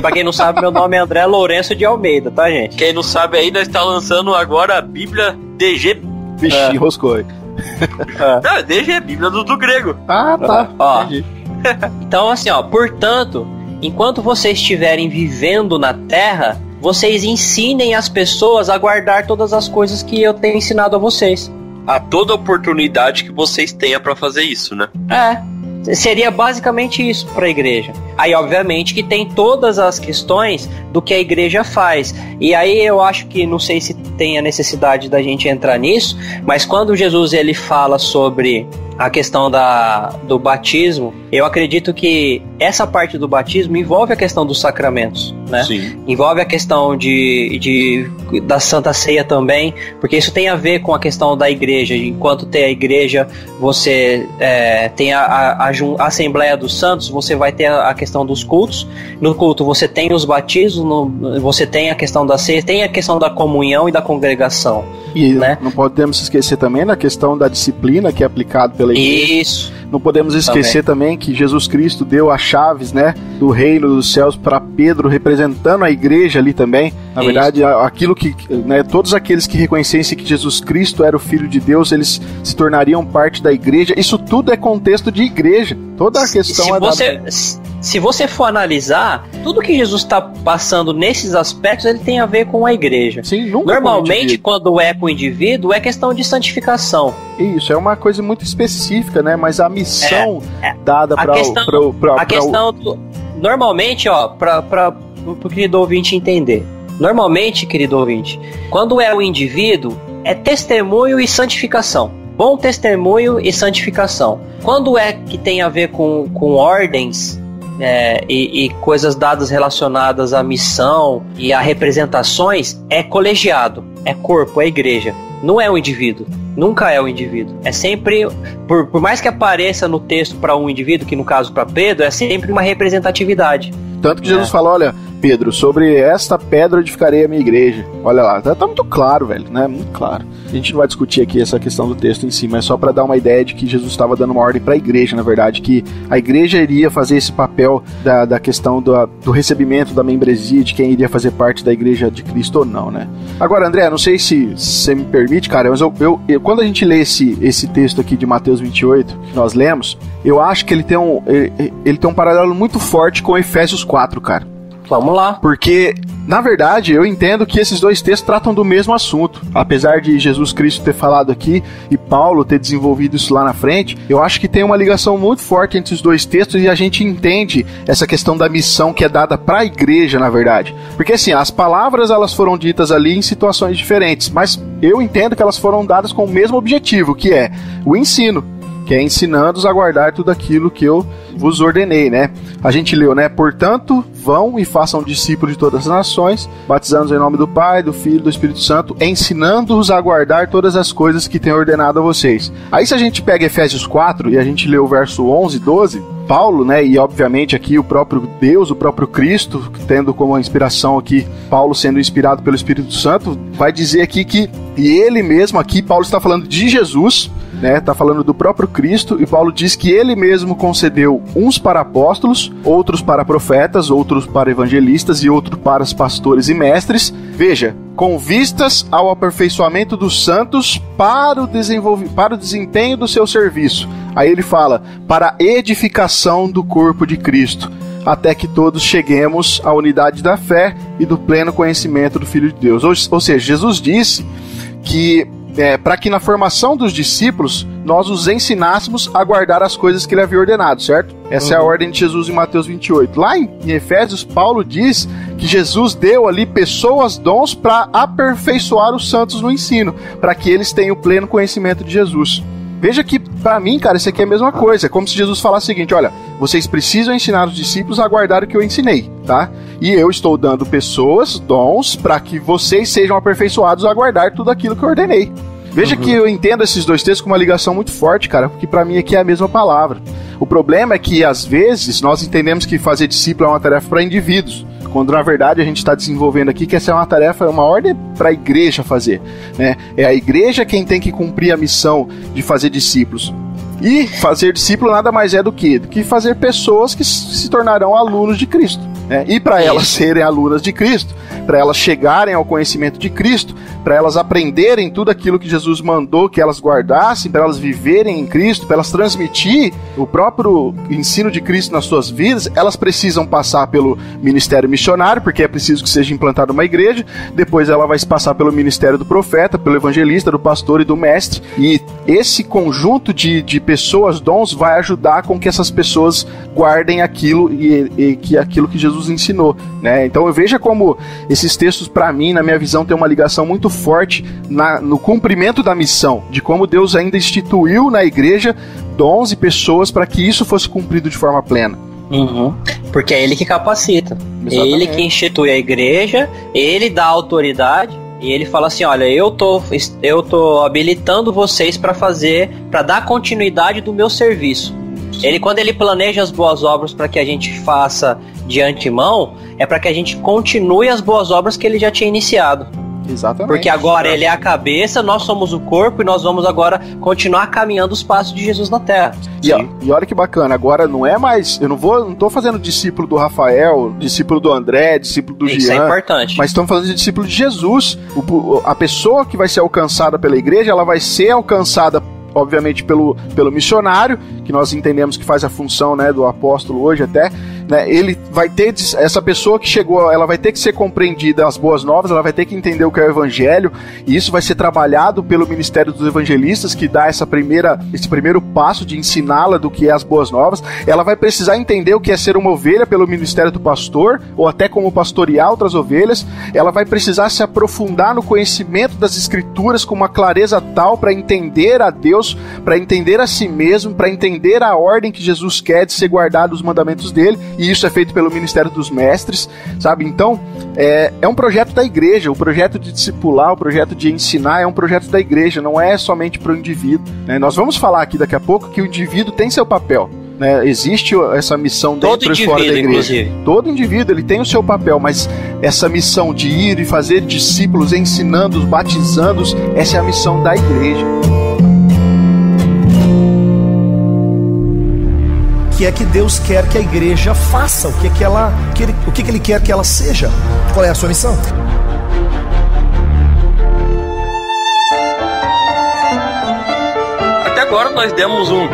Pra quem não sabe, meu nome é André Lourenço de Almeida, tá, gente? Quem não sabe aí, nós tá lançando agora a Bíblia DG. Vixe, roscou. Não, DG é Bíblia do grego. Ah, tá. Ó. Então, assim, portanto, enquanto vocês estiverem vivendo na Terra, vocês ensinem as pessoas a guardar todas as coisas que eu tenho ensinado a vocês. A toda oportunidade que vocês tenham pra fazer isso, né? Seria basicamente isso para a igreja. Aí, obviamente, que tem todas as questões do que a igreja faz. E aí eu acho que, não sei se tem a necessidade da gente entrar nisso, mas quando Jesus ele fala sobre a questão do batismo, eu acredito que essa parte do batismo envolve a questão dos sacramentos, né? Sim. Envolve a questão da Santa Ceia também, porque isso tem a ver com a questão da igreja. Enquanto tem a igreja, você tem a Assembleia dos Santos, você vai ter a questão dos cultos. No culto você tem os batismos, você tem a questão da ceia, tem a questão da comunhão e da congregação. E né? Não podemos esquecer também da questão da disciplina que é aplicada pela igreja. Isso. Não podemos esquecer também que Jesus Cristo deu as chaves, né, do reino dos céus para Pedro, representando a igreja ali também. Na verdade, aquilo que, né, todos aqueles que reconhecessem que Jesus Cristo era o Filho de Deus, eles se tornariam parte da igreja. Isso tudo é contexto de igreja. Toda a questão se você for analisar, tudo que Jesus está passando nesses aspectos, ele tem a ver com a igreja. Sim, nunca. Normalmente, quando é com o indivíduo, é questão de santificação. Isso, é uma coisa muito específica, né? Mas a missão dada para normalmente, para o querido ouvinte entender. Normalmente, querido ouvinte, quando é o indivíduo, é testemunho e santificação. Bom testemunho e santificação. Quando é que tem a ver com ordens e coisas dadas relacionadas à missão e a representações, é colegiado, é corpo, é igreja. Não é o indivíduo. Nunca é o indivíduo. É sempre, por mais que apareça no texto para um indivíduo, que no caso para Pedro, é sempre uma representatividade. Tanto que Jesus fala, olha, Pedro, sobre esta pedra edificarei a minha igreja. Olha lá, tá muito claro, velho, né? Muito claro. A gente não vai discutir aqui essa questão do texto em si, mas só para dar uma ideia de que Jesus estava dando uma ordem para a igreja, na verdade, que a igreja iria fazer esse papel da questão do recebimento da membresia, de quem iria fazer parte da igreja de Cristo ou não, né? Agora, André, não sei se você me permite, cara, mas quando a gente lê esse texto aqui de Mateus 28, que nós lemos, eu acho que ele tem um paralelo muito forte com Efésios 4, cara. Vamos lá. Porque, na verdade, eu entendo que esses dois textos tratam do mesmo assunto. Apesar de Jesus Cristo ter falado aqui e Paulo ter desenvolvido isso lá na frente, eu acho que tem uma ligação muito forte entre os dois textos e a gente entende essa questão da missão que é dada para a igreja, na verdade. Porque, assim, as palavras elas foram ditas ali em situações diferentes, mas eu entendo que elas foram dadas com o mesmo objetivo, que é o ensino. Que é ensinando-os a guardar tudo aquilo que eu vos ordenei, né? A gente leu, né? Portanto, vão e façam discípulos de todas as nações, batizando-os em nome do Pai, do Filho e do Espírito Santo, ensinando-os a guardar todas as coisas que tenho ordenado a vocês. Aí se a gente pega Efésios 4 e a gente lê o verso 11 e 12, Paulo, né? E obviamente aqui o próprio Deus, o próprio Cristo, tendo como inspiração aqui, Paulo sendo inspirado pelo Espírito Santo, vai dizer aqui que, e ele mesmo aqui, Paulo está falando de Jesus, né, tá falando do próprio Cristo, e Paulo diz que ele mesmo concedeu uns para apóstolos, outros para profetas, outros para evangelistas e outros para os pastores e mestres. Veja, com vistas ao aperfeiçoamento dos santos para o desempenho do seu serviço. Aí ele fala, para a edificação do corpo de Cristo. até que todos cheguemos à unidade da fé e do pleno conhecimento do Filho de Deus. Ou seja, Jesus disse que para que na formação dos discípulos nós os ensinássemos a guardar as coisas que ele havia ordenado, certo? Essa é a ordem de Jesus em Mateus 28. Lá em Efésios, Paulo diz que Jesus deu ali pessoas, dons, para aperfeiçoar os santos no ensino, para que eles tenham o pleno conhecimento de Jesus. Veja que, para mim, cara, isso aqui é a mesma coisa. É como se Jesus falasse o seguinte: olha, vocês precisam ensinar os discípulos a guardar o que eu ensinei, tá? E eu estou dando pessoas, dons, para que vocês sejam aperfeiçoados a guardar tudo aquilo que eu ordenei. Veja que eu entendo esses dois textos com uma ligação muito forte, cara, porque para mim aqui é a mesma palavra. O problema é que, às vezes, nós entendemos que fazer discípulo é uma tarefa para indivíduos, quando na verdade a gente está desenvolvendo aqui que essa é uma tarefa, uma ordem para a igreja fazer, né? É a igreja quem tem que cumprir a missão de fazer discípulos. E fazer discípulo nada mais é do que fazer pessoas que se tornarão alunos de Cristo, né? E para elas serem alunas de Cristo, para elas chegarem ao conhecimento de Cristo, para elas aprenderem tudo aquilo que Jesus mandou que elas guardassem, para elas viverem em Cristo, para elas transmitir o próprio ensino de Cristo nas suas vidas, elas precisam passar pelo ministério missionário, porque é preciso que seja implantada uma igreja. Depois ela vai passar pelo ministério do profeta, pelo evangelista, do pastor e do mestre. E esse conjunto de pessoas, dons, vai ajudar com que essas pessoas guardem aquilo aquilo que Jesus ensinou, né? Então eu veja como esses textos, para mim, na minha visão, tem uma ligação muito forte no cumprimento da missão, de como Deus ainda instituiu na igreja dons e pessoas para que isso fosse cumprido de forma plena. Porque é ele que capacita. Exatamente. Ele que institui a igreja, ele dá autoridade. E ele fala assim: olha, eu tô habilitando vocês para dar continuidade do meu serviço. Quando ele planeja as boas obras para que a gente faça de antemão, é para que a gente continue as boas obras que ele já tinha iniciado. Exatamente. Porque agora ele é a cabeça, nós somos o corpo, e nós vamos agora continuar caminhando os passos de Jesus na Terra. E olha que bacana, agora não é mais, eu não tô fazendo discípulo do Rafael, discípulo do André, discípulo do Jean. Isso é importante. Mas estamos falando de discípulo de Jesus. A pessoa que vai ser alcançada pela igreja, ela vai ser alcançada, obviamente, pelo missionário, que nós entendemos que faz a função, né, do apóstolo hoje até, né? Ele vai ter, essa pessoa que chegou, ela vai ter que ser compreendida as boas novas, ela vai ter que entender o que é o evangelho, e isso vai ser trabalhado pelo ministério dos evangelistas, que dá esse primeiro passo de ensiná-la do que é as boas novas. Ela vai precisar entender o que é ser uma ovelha pelo ministério do pastor, ou até como pastorear outras ovelhas. Ela vai precisar se aprofundar no conhecimento das escrituras com uma clareza tal para entender a Deus, para entender a si mesmo, para entender a ordem que Jesus quer de ser guardado os mandamentos dele. E isso é feito pelo ministério dos mestres, sabe? Então, é um projeto da igreja. O projeto de discipular, o projeto de ensinar é um projeto da igreja, não é somente para o indivíduo, né? Nós vamos falar aqui daqui a pouco que o indivíduo tem seu papel, né? Existe essa missão dentro e fora da igreja. Inclusive. Todo indivíduo, ele tem o seu papel, mas essa missão de ir e fazer discípulos, ensinando-os, batizando-os, essa é a missão da igreja. O que é que Deus quer que a igreja faça? O que ele quer que ela seja? Qual é a sua missão? Até agora nós demos um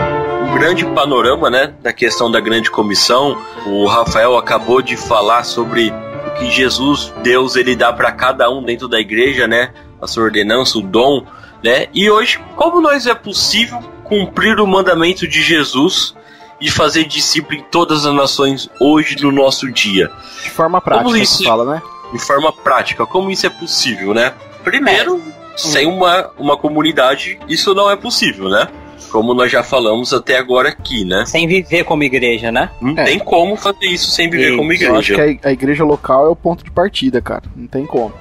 grande panorama, né, da questão da grande comissão. O Rafael acabou de falar sobre o que Jesus, Deus, ele dá para cada um dentro da igreja, né, a sua ordenança, o dom, né? E hoje, como nós é possível cumprir o mandamento de Jesus e fazer discípulo em todas as nações hoje no nosso dia? De forma prática, isso fala, né? De forma prática, como isso é possível, né? Primeiro, sem uma comunidade, isso não é possível, né? Como nós já falamos até agora aqui, né? Sem viver como igreja, né? Não tem como fazer isso sem viver como igreja. Eu acho que a igreja local é o ponto de partida, cara. Não tem como.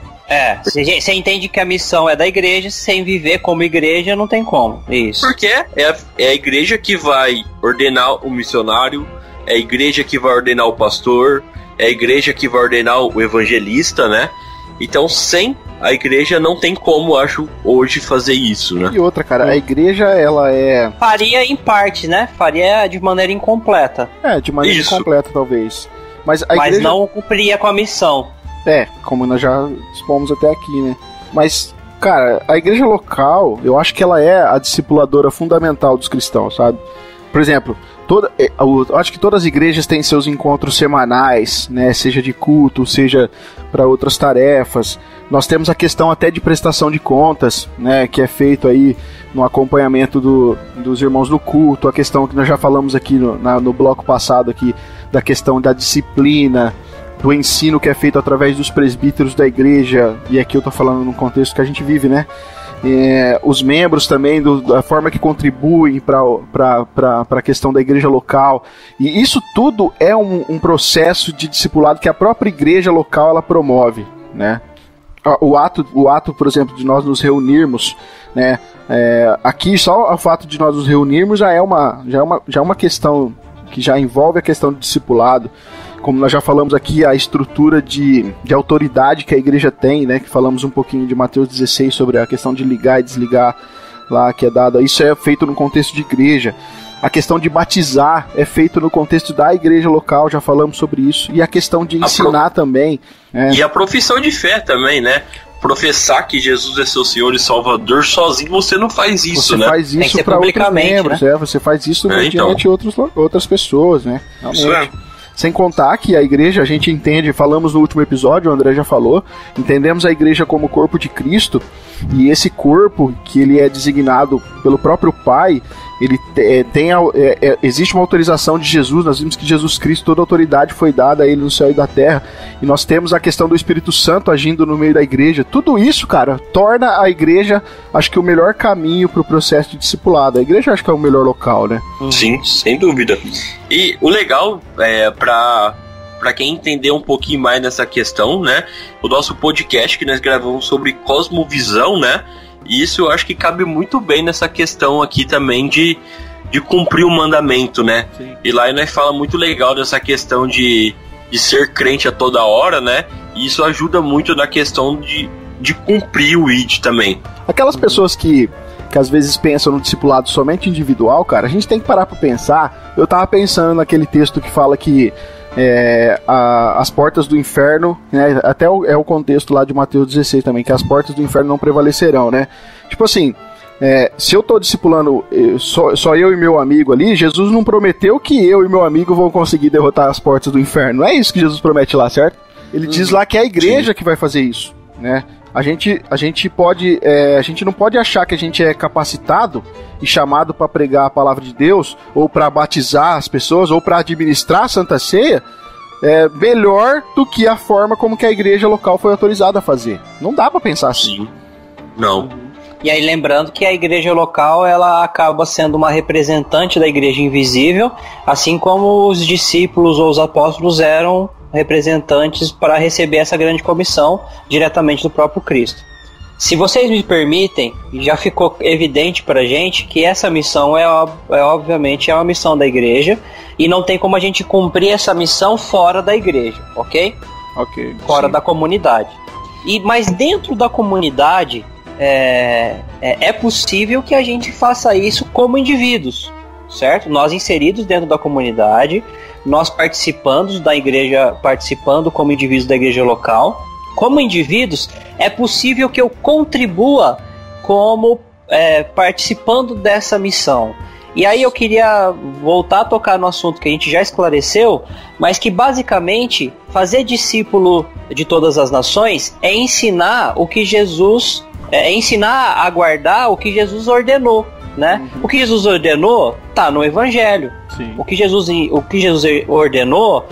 Você entende que a missão é da igreja, sem viver como igreja não tem como. Isso. Porque é a igreja que vai ordenar o missionário, é a igreja que vai ordenar o pastor, é a igreja que vai ordenar o evangelista, né? Então, sem a igreja não tem como, acho, hoje fazer isso, né? E outra, cara, a igreja, ela é... Faria em parte, né? Faria de maneira incompleta. De maneira incompleta, talvez. Mas igreja... não cumpria com a missão. Como nós já expomos até aqui, né? Mas, cara, a igreja local, eu acho que ela é a discipuladora fundamental dos cristãos, sabe? Por exemplo, acho que todas as igrejas têm seus encontros semanais, né? Seja de culto, seja para outras tarefas. Nós temos a questão até de prestação de contas, né? Que é feito aí no acompanhamento dos irmãos do culto. A questão que nós já falamos aqui no bloco passado aqui, da questão da disciplina, do ensino que é feito através dos presbíteros da igreja. E aqui eu estou falando no contexto que a gente vive, né? Os membros também, da forma que contribuem para a questão da igreja local. E isso tudo é um processo de discipulado que a própria igreja local ela promove, né? O ato, por exemplo, de nós nos reunirmos, né? Aqui só o fato de nós nos reunirmos já é uma questão que já envolve a questão do discipulado. Como nós já falamos aqui, a estrutura de autoridade que a igreja tem, né? Que falamos um pouquinho de Mateus 16 sobre a questão de ligar e desligar lá, que é dada. Isso é feito no contexto de igreja. A questão de batizar é feito no contexto da igreja local, já falamos sobre isso. E a questão de ensinar também. E a profissão de fé também, né? Professar que Jesus é seu Senhor e Salvador, sozinho você não faz isso, né? Você faz isso para outros membros, né? Você faz isso mediante outras pessoas, né? Realmente. Isso é. Sem contar que a igreja, a gente entende, falamos no último episódio, o André já falou, entendemos a igreja como corpo de Cristo, e esse corpo, que ele é designado pelo próprio Pai, ele existe uma autorização de Jesus. Nós vimos que Jesus Cristo, toda a autoridade foi dada a ele no céu e da terra, e nós temos a questão do Espírito Santo agindo no meio da igreja. Tudo isso, cara, torna a igreja, acho que o melhor caminho para o processo de discipulado. A igreja acho que é o melhor local, né? Sim, sem dúvida. E o legal para quem entender um pouquinho mais nessa questão, né, o nosso podcast que nós gravamos sobre cosmovisão, né, e isso eu acho que cabe muito bem nessa questão aqui também de cumprir o mandamento, né. Sim. E lá nós fala muito legal dessa questão de ser crente a toda hora, né, e isso ajuda muito na questão de cumprir o ID também. Aquelas pessoas que às vezes pensam no discipulado somente individual, cara, a gente tem que parar pra pensar. Eu tava pensando naquele texto que fala que as portas do inferno, né, até o contexto lá de Mateus 16 também, que as portas do inferno não prevalecerão, né? Tipo assim, se eu tô discipulando só eu e meu amigo ali, Jesus não prometeu que eu e meu amigo vão conseguir derrotar as portas do inferno. Não é isso que Jesus promete lá, certo? Ele diz lá que é a igreja que vai fazer isso, né? A gente não pode achar que a gente é capacitado e chamado para pregar a palavra de Deus, ou para batizar as pessoas, ou para administrar a Santa Ceia, melhor do que a forma como que a igreja local foi autorizada a fazer. Não dá para pensar assim. Sim. Não. E aí lembrando que a igreja local ela acaba sendo uma representante da igreja invisível, assim como os discípulos ou os apóstolos eram representantes para receber essa grande comissão diretamente do próprio Cristo. Se vocês me permitem, já ficou evidente para a gente que essa missão obviamente uma missão da igreja, e não tem como a gente cumprir essa missão fora da igreja, ok? Ok. Fora da comunidade. Mas dentro da comunidade é possível que a gente faça isso como indivíduos, certo? Nós inseridos dentro da comunidade, nós participando da igreja, participando como indivíduos da igreja local. Como indivíduos, é possível que eu contribua como participando dessa missão. E aí eu queria voltar a tocar no assunto que a gente já esclareceu, mas que basicamente fazer discípulo de todas as nações é ensinar o que Jesus, ensinar a guardar o que Jesus ordenou, né? O que Jesus ordenou está no Evangelho. Sim. O que Jesus ordenou,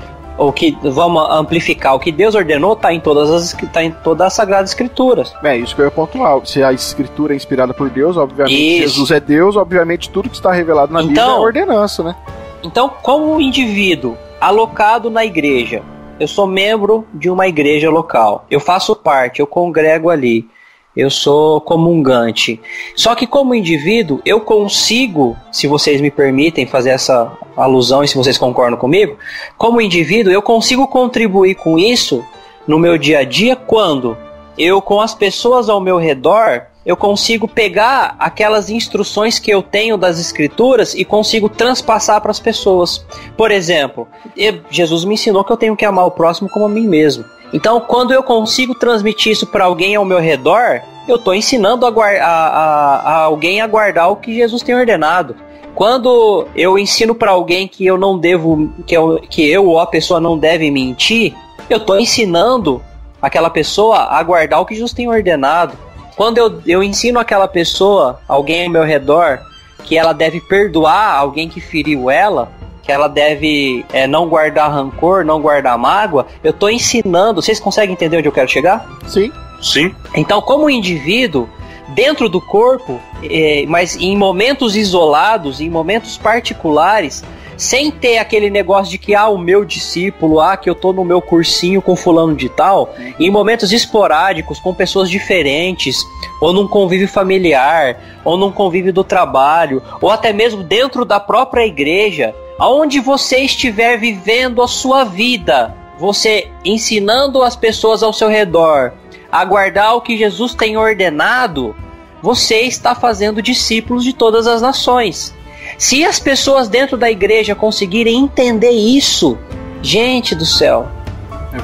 vamos amplificar, o que Deus ordenou está em todas as Sagradas Escrituras. Isso que eu ia pontuar. Se a Escritura é inspirada por Deus, obviamente Jesus é Deus, obviamente tudo que está revelado na Bíblia é ordenança, né? Então, como indivíduo alocado na igreja, eu sou membro de uma igreja local, eu faço parte, eu congrego ali, eu sou comungante. Só que como indivíduo, eu consigo, se vocês me permitem fazer essa alusão e se vocês concordam comigo, como indivíduo, eu consigo contribuir com isso no meu dia a dia quando eu, com as pessoas ao meu redor, eu consigo pegar aquelas instruções que eu tenho das Escrituras e consigo transpassar para as pessoas. Por exemplo, Jesus me ensinou que eu tenho que amar o próximo como a mim mesmo. Então, quando eu consigo transmitir isso para alguém ao meu redor, eu estou ensinando a alguém a guardar o que Jesus tem ordenado. Quando eu ensino pra alguém que eu não devo, que eu ou a pessoa não deve mentir, eu tô ensinando aquela pessoa a guardar o que Jesus tem ordenado. Quando eu ensino aquela pessoa, alguém ao meu redor, que ela deve perdoar alguém que feriu ela, que ela deve não guardar rancor, não guardar mágoa, eu tô ensinando. Vocês conseguem entender onde eu quero chegar? Sim. Sim. Então, como indivíduo, dentro do corpo, mas em momentos isolados, em momentos particulares, sem ter aquele negócio de que, o meu discípulo, que eu tô no meu cursinho com fulano de tal, em momentos esporádicos, com pessoas diferentes, ou num convívio familiar, ou num convívio do trabalho, ou até mesmo dentro da própria igreja, aonde você estiver vivendo a sua vida, você ensinando as pessoas ao seu redor a guardar o que Jesus tem ordenado, você está fazendo discípulos de todas as nações. Se as pessoas dentro da igreja conseguirem entender isso, gente do céu,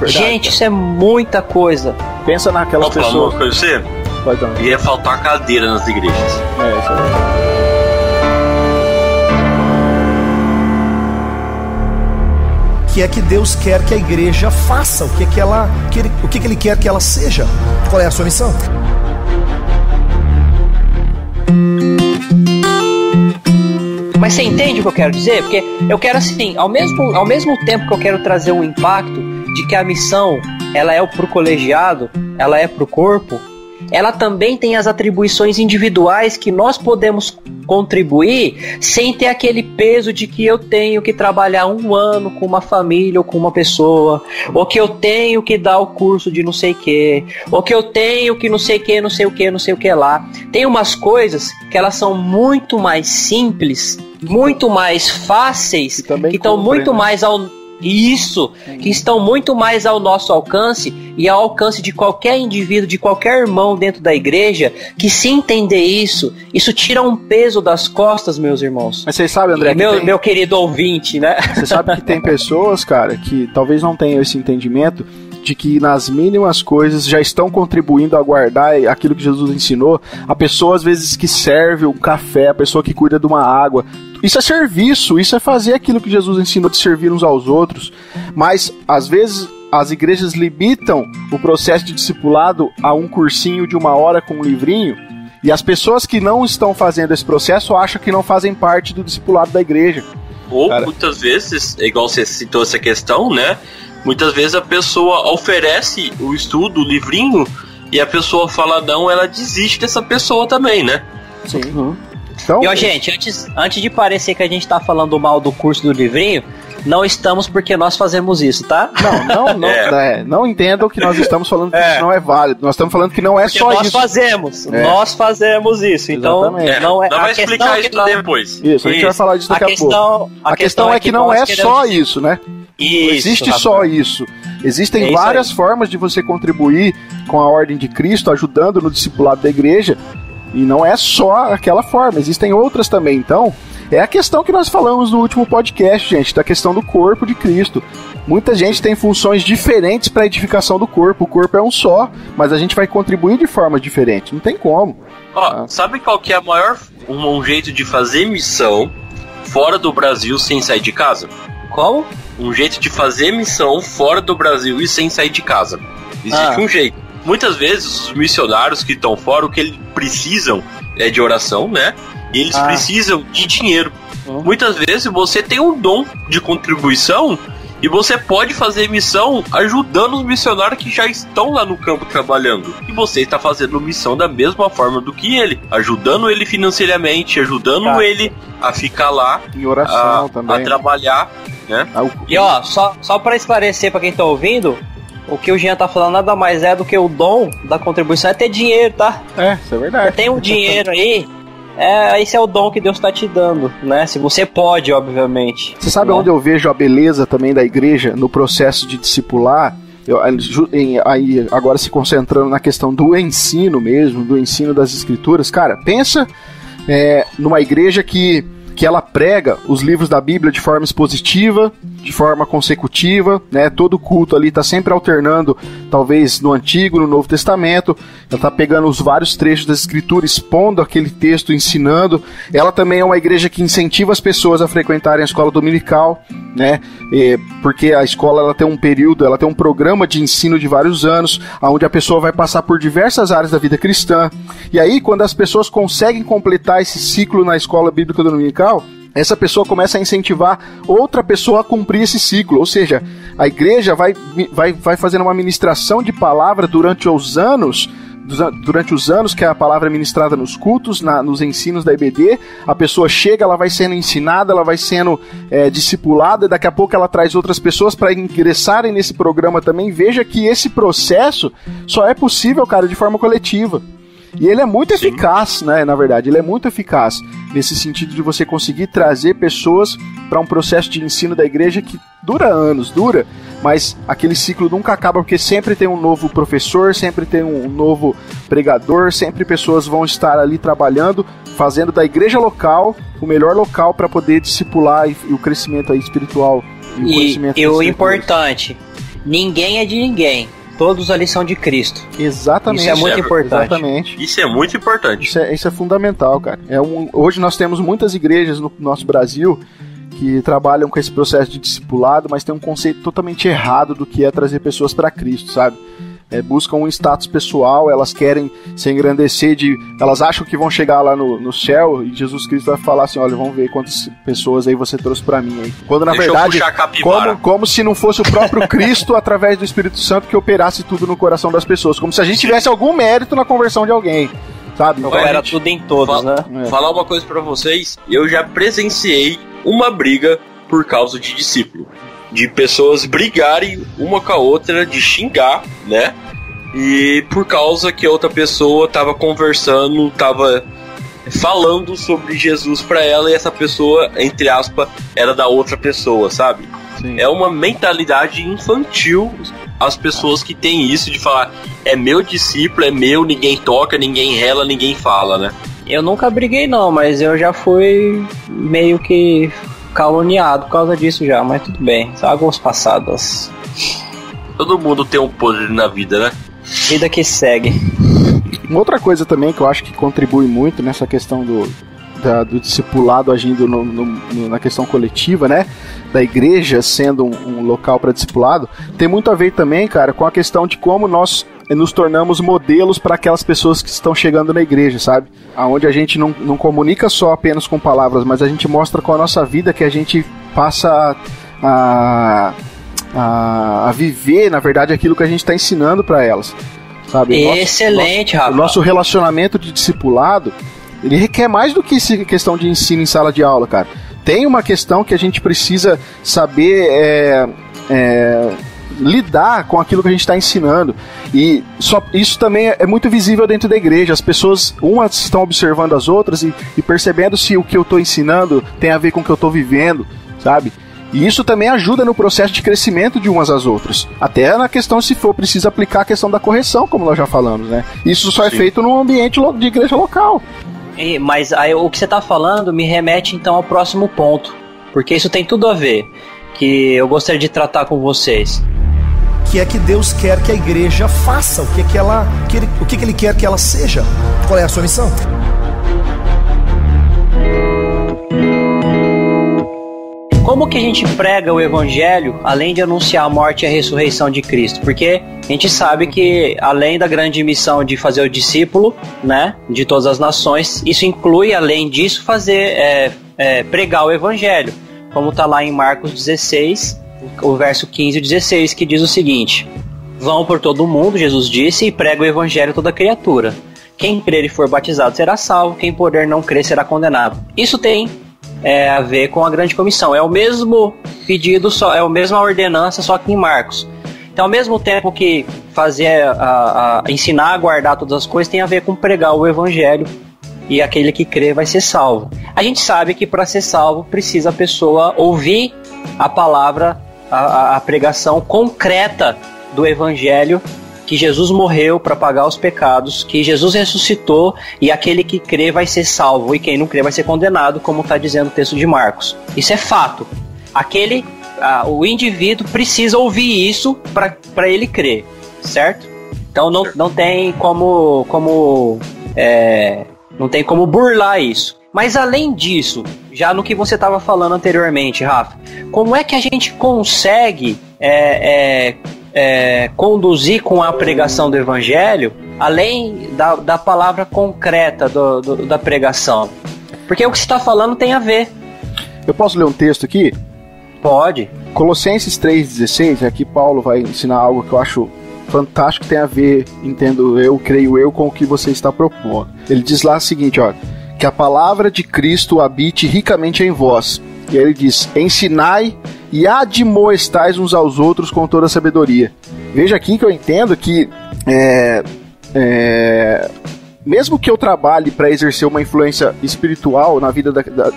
gente, isso é muita coisa. Pensa naquelas pessoas. Ia faltar cadeira nas igrejas. Isso O que é que Deus quer que a igreja faça? O que Ele quer que ela seja? Qual é a sua missão? Mas você entende o que eu quero dizer? Porque eu quero assim, ao mesmo tempo que eu quero trazer um impacto de que a missão, ela é pro colegiado, ela é pro corpo, ela também tem as atribuições individuais que nós podemos contribuir sem ter aquele peso de que eu tenho que trabalhar 1 ano com uma família ou com uma pessoa, ou que eu tenho que dar o curso de não sei o que, ou que eu tenho que não sei o que, não sei o que, não sei o que lá. Tem umas coisas que elas são muito mais simples, muito mais fáceis, que estão muito mais que estão muito mais ao nosso alcance e ao alcance de qualquer indivíduo, de qualquer irmão dentro da igreja, que se entender isso tira um peso das costas, meus irmãos. Mas vocês sabem, André, meu querido ouvinte, né? Você sabe que tem pessoas, cara, que talvez não tenham esse entendimento de que nas mínimas coisas já estão contribuindo a guardar aquilo que Jesus ensinou. A pessoa às vezes que serve um café, a pessoa que cuida de uma água, isso é serviço, isso é fazer aquilo que Jesus ensinou de servir uns aos outros. Mas às vezes as igrejas limitam o processo de discipulado a um cursinho de 1 hora com um livrinho, e as pessoas que não estão fazendo esse processo acham que não fazem parte do discipulado da igreja. Ou muitas vezes, igual você citou essa questão, né? Muitas vezes a pessoa oferece o estudo, o livrinho, e a pessoa fala não, ela desiste dessa pessoa também, né? Sim. Então, e, gente, antes de parecer que a gente tá falando mal do curso do livrinho, não estamos, porque nós fazemos isso, tá? Não entendam que nós estamos falando que isso não é válido. Nós estamos falando que não é porque só isso. Nós fazemos isso. Então, não é. Não vai explicar isso depois. Isso, a gente vai falar disso daqui a pouco. A questão é que não é só isso, né? Não existe só isso. Existem várias formas de você contribuir com a ordem de Cristo, ajudando no discipulado da igreja. E não é só aquela forma, existem outras também. Então, é a questão que nós falamos no último podcast, gente, da questão do corpo de Cristo. Muita gente tem funções diferentes para a edificação do corpo. O corpo é um só, mas a gente vai contribuir de formas diferentes. Não tem como. Sabe qual que é um jeito de fazer missão fora do Brasil sem sair de casa? Qual? Um jeito de fazer missão fora do Brasil e sem sair de casa. Existe um jeito. Muitas vezes os missionários que estão fora, o que eles precisam é de oração, né? E eles precisam de dinheiro. Muitas vezes você tem um dom de contribuição e você pode fazer missão ajudando os missionários que já estão lá no campo trabalhando. E você está fazendo missão da mesma forma do que ele, ajudando ele financeiramente, ajudando ele a ficar lá, em oração também, a trabalhar, né? E só para esclarecer para quem tá ouvindo, o que o Jean tá falando nada mais é do que o dom da contribuição é ter dinheiro, tá? Isso é verdade. Você tem um dinheiro aí, esse é o dom que Deus tá te dando, né? Se você pode, obviamente. Você sabe onde eu vejo a beleza também da igreja no processo de discipular? Aí agora se concentrando na questão do ensino mesmo, do ensino das escrituras. Cara, pensa numa igreja que ela prega os livros da Bíblia de forma expositiva, de forma consecutiva, né? Todo culto ali está sempre alternando, talvez no Antigo, no Novo Testamento. Ela está pegando os vários trechos da Escritura, expondo aquele texto, ensinando. Ela também é uma igreja que incentiva as pessoas a frequentarem a escola dominical, né? Porque a escola ela tem um período, ela tem um programa de ensino de vários anos, onde a pessoa vai passar por diversas áreas da vida cristã. E aí, quando as pessoas conseguem completar esse ciclo na escola bíblica dominical, essa pessoa começa a incentivar outra pessoa a cumprir esse ciclo. Ou seja, a igreja vai fazendo uma ministração de palavra durante os anos que a palavra é ministrada nos cultos, nos ensinos da IBD. A pessoa chega, ela vai sendo ensinada, ela vai sendo discipulada, daqui a pouco ela traz outras pessoas para ingressarem nesse programa também. Veja que esse processo só é possível, cara, de forma coletiva. E ele é muito eficaz, né? Na verdade, ele é muito eficaz nesse sentido de você conseguir trazer pessoas para um processo de ensino da igreja que dura anos, mas aquele ciclo nunca acaba, porque sempre tem um novo professor, sempre tem um novo pregador, sempre pessoas vão estar ali trabalhando, fazendo da igreja local o melhor local para poder discipular e o crescimento aí espiritual. E o importante, ninguém é de ninguém. Todos ali são de Cristo. Exatamente. Isso é muito importante. Exatamente. Isso é muito importante. Isso é fundamental, cara. Hoje nós temos muitas igrejas no nosso Brasil que trabalham com esse processo de discipulado, mas tem um conceito totalmente errado do que é trazer pessoas para Cristo, sabe? Buscam um status pessoal, elas querem se engrandecer, elas acham que vão chegar lá no céu e Jesus Cristo vai falar assim, olha, vamos ver quantas pessoas aí você trouxe pra mim aí. Quando na verdade, como se não fosse o próprio Cristo através do Espírito Santo que operasse tudo no coração das pessoas, como se a gente tivesse algum mérito na conversão de alguém, sabe? Então, era tudo em todos, né? Falar uma coisa pra vocês, eu já presenciei uma briga por causa de discípulo. De pessoas brigarem uma com a outra, de xingar, né? E por causa que a outra pessoa tava conversando, tava falando sobre Jesus pra ela, e essa pessoa, entre aspas, era da outra pessoa, sabe? Sim. É uma mentalidade infantil as pessoas que têm isso de falar, é meu discípulo, é meu, ninguém toca, ninguém rela, ninguém fala, né? Eu nunca briguei não, mas eu já fui meio que caluniado por causa disso já, mas tudo bem, águas passadas. Todo mundo tem um podre na vida, né? Vida que segue. Uma outra coisa também que eu acho que contribui muito nessa questão do discipulado agindo na questão coletiva, né? Da igreja sendo um local para discipulado, tem muito a ver também, cara, com a questão de como nós nos tornamos modelos para aquelas pessoas que estão chegando na igreja, sabe? Onde a gente não comunica só apenas com palavras, mas a gente mostra com a nossa vida que a gente passa a viver, na verdade, aquilo que a gente está ensinando para elas, sabe? Excelente, Rafa. O nosso relacionamento de discipulado, ele requer mais do que questão de ensino em sala de aula, cara. Tem uma questão que a gente precisa saber lidar com aquilo que a gente está ensinando, e isso também é muito visível dentro da igreja. As pessoas, umas estão observando as outras e percebendo se o que eu estou ensinando tem a ver com o que eu estou vivendo, sabe? E isso também ajuda no processo de crescimento de umas às outras, até na questão se for preciso aplicar a questão da correção, como nós já falamos, né? Isso só é feito num ambiente de igreja local. Mas aí, o que você está falando me remete então ao próximo ponto, porque isso tem tudo a ver, que eu gostaria de tratar com vocês. Que é que Deus quer que a igreja faça, o que Ele quer que ela seja. Qual é a sua missão? Como que a gente prega o evangelho, além de anunciar a morte e a ressurreição de Cristo? Porque a gente sabe que, além da grande missão de fazer o discípulo, né, de todas as nações, isso inclui, além disso, fazer pregar o evangelho, como está lá em Marcos 16, o verso 15 e 16, que diz o seguinte: vão por todo o mundo, Jesus disse, e prega o evangelho a toda criatura. Quem crer e for batizado será salvo, quem porém não crer será condenado. Isso tem a ver com a grande comissão. É o mesmo pedido, é a mesma ordenança, só que em Marcos. Então, ao mesmo tempo que fazer ensinar a guardar todas as coisas, tem a ver com pregar o evangelho, e aquele que crê vai ser salvo. A gente sabe que para ser salvo precisa a pessoa ouvir a palavra, a pregação concreta do evangelho, que Jesus morreu para pagar os pecados, que Jesus ressuscitou, e aquele que crê vai ser salvo, e quem não crê vai ser condenado, como está dizendo o texto de Marcos. Isso é fato. Aquele o indivíduo precisa ouvir isso para ele crer, certo? Então não tem como burlar isso. Mas além disso, já no que você estava falando anteriormente, Rafa, como é que a gente consegue conduzir com a pregação do evangelho, além da palavra concreta da pregação? Porque o que você está falando tem a ver. Eu posso ler um texto aqui? Pode. Colossenses 3,16, aqui Paulo vai ensinar algo que eu acho fantástico, que tem a ver, creio eu, com o que você está propondo. Ele diz lá o seguinte, ó, que a palavra de Cristo habite ricamente em vós. E aí ele diz, ensinai e admoestais uns aos outros com toda a sabedoria. Veja aqui que eu entendo que mesmo que eu trabalhe para exercer uma influência espiritual na vida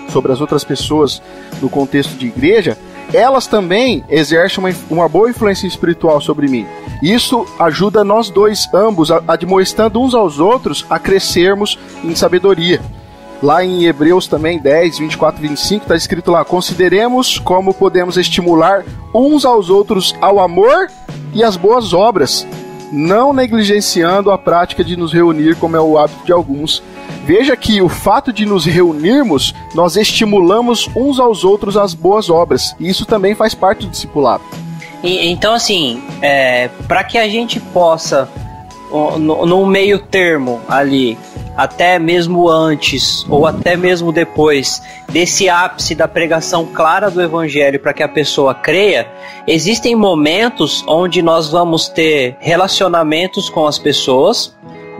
sobre as outras pessoas no contexto de igreja, elas também exercem uma boa influência espiritual sobre mim. Isso ajuda nós dois, ambos, admoestando uns aos outros a crescermos em sabedoria. Lá em Hebreus também, 10, 24 e 25, está escrito lá, consideremos como podemos estimular uns aos outros ao amor e às boas obras, não negligenciando a prática de nos reunir, como é o hábito de alguns. Veja que o fato de nos reunirmos, nós estimulamos uns aos outros às boas obras. E isso também faz parte do discipulado. Então, assim, para que a gente possa, no meio termo ali, até mesmo antes ou até mesmo depois desse ápice da pregação clara do evangelho para que a pessoa creia, existem momentos onde nós vamos ter relacionamentos com as pessoas,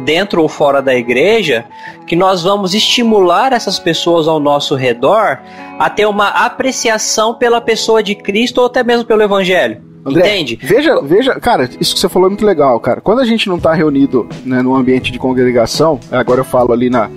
dentro ou fora da igreja, que nós vamos estimular essas pessoas ao nosso redor a ter uma apreciação pela pessoa de Cristo ou até mesmo pelo evangelho. André, entende? Veja, cara, isso que você falou é muito legal, cara. Quando a gente não está reunido, né, num ambiente de congregação, agora eu falo ali na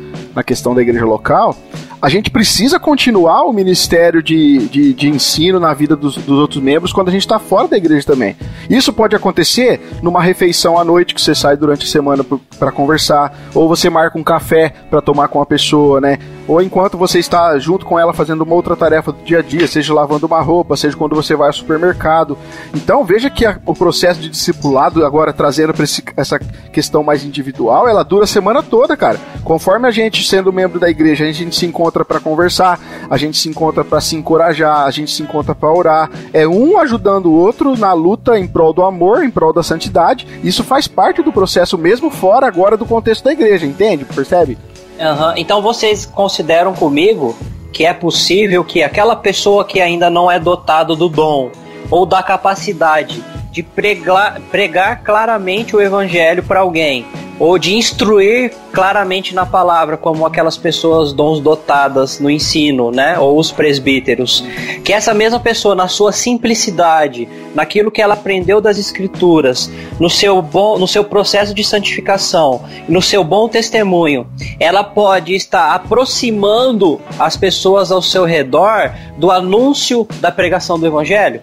questão da igreja local, a gente precisa continuar o ministério de ensino na vida dos outros membros quando a gente está fora da igreja também. Isso pode acontecer numa refeição à noite que você sai durante a semana para conversar, ou você marca um café para tomar com a pessoa, né? Ou enquanto você está junto com ela fazendo uma outra tarefa do dia a dia, seja lavando uma roupa, seja quando você vai ao supermercado. Então veja que o processo de discipulado, agora trazendo para essa questão mais individual, ela dura a semana toda, cara. Conforme a gente, sendo membro da igreja, a gente se encontra para conversar, a gente se encontra para se encorajar, a gente se encontra para orar. É um ajudando o outro na luta em prol do amor, em prol da santidade. Isso faz parte do processo mesmo fora agora do contexto da igreja, entende? Percebe? Uhum. Então vocês consideram comigo que é possível que aquela pessoa que ainda não é dotada do dom ou da capacidade de pregar claramente o evangelho para alguém, ou de instruir claramente na palavra, como aquelas pessoas dons dotadas no ensino, né, ou os presbíteros, que essa mesma pessoa, na sua simplicidade, naquilo que ela aprendeu das escrituras, no seu processo de santificação, no seu bom testemunho, ela pode estar aproximando as pessoas ao seu redor do anúncio da pregação do evangelho?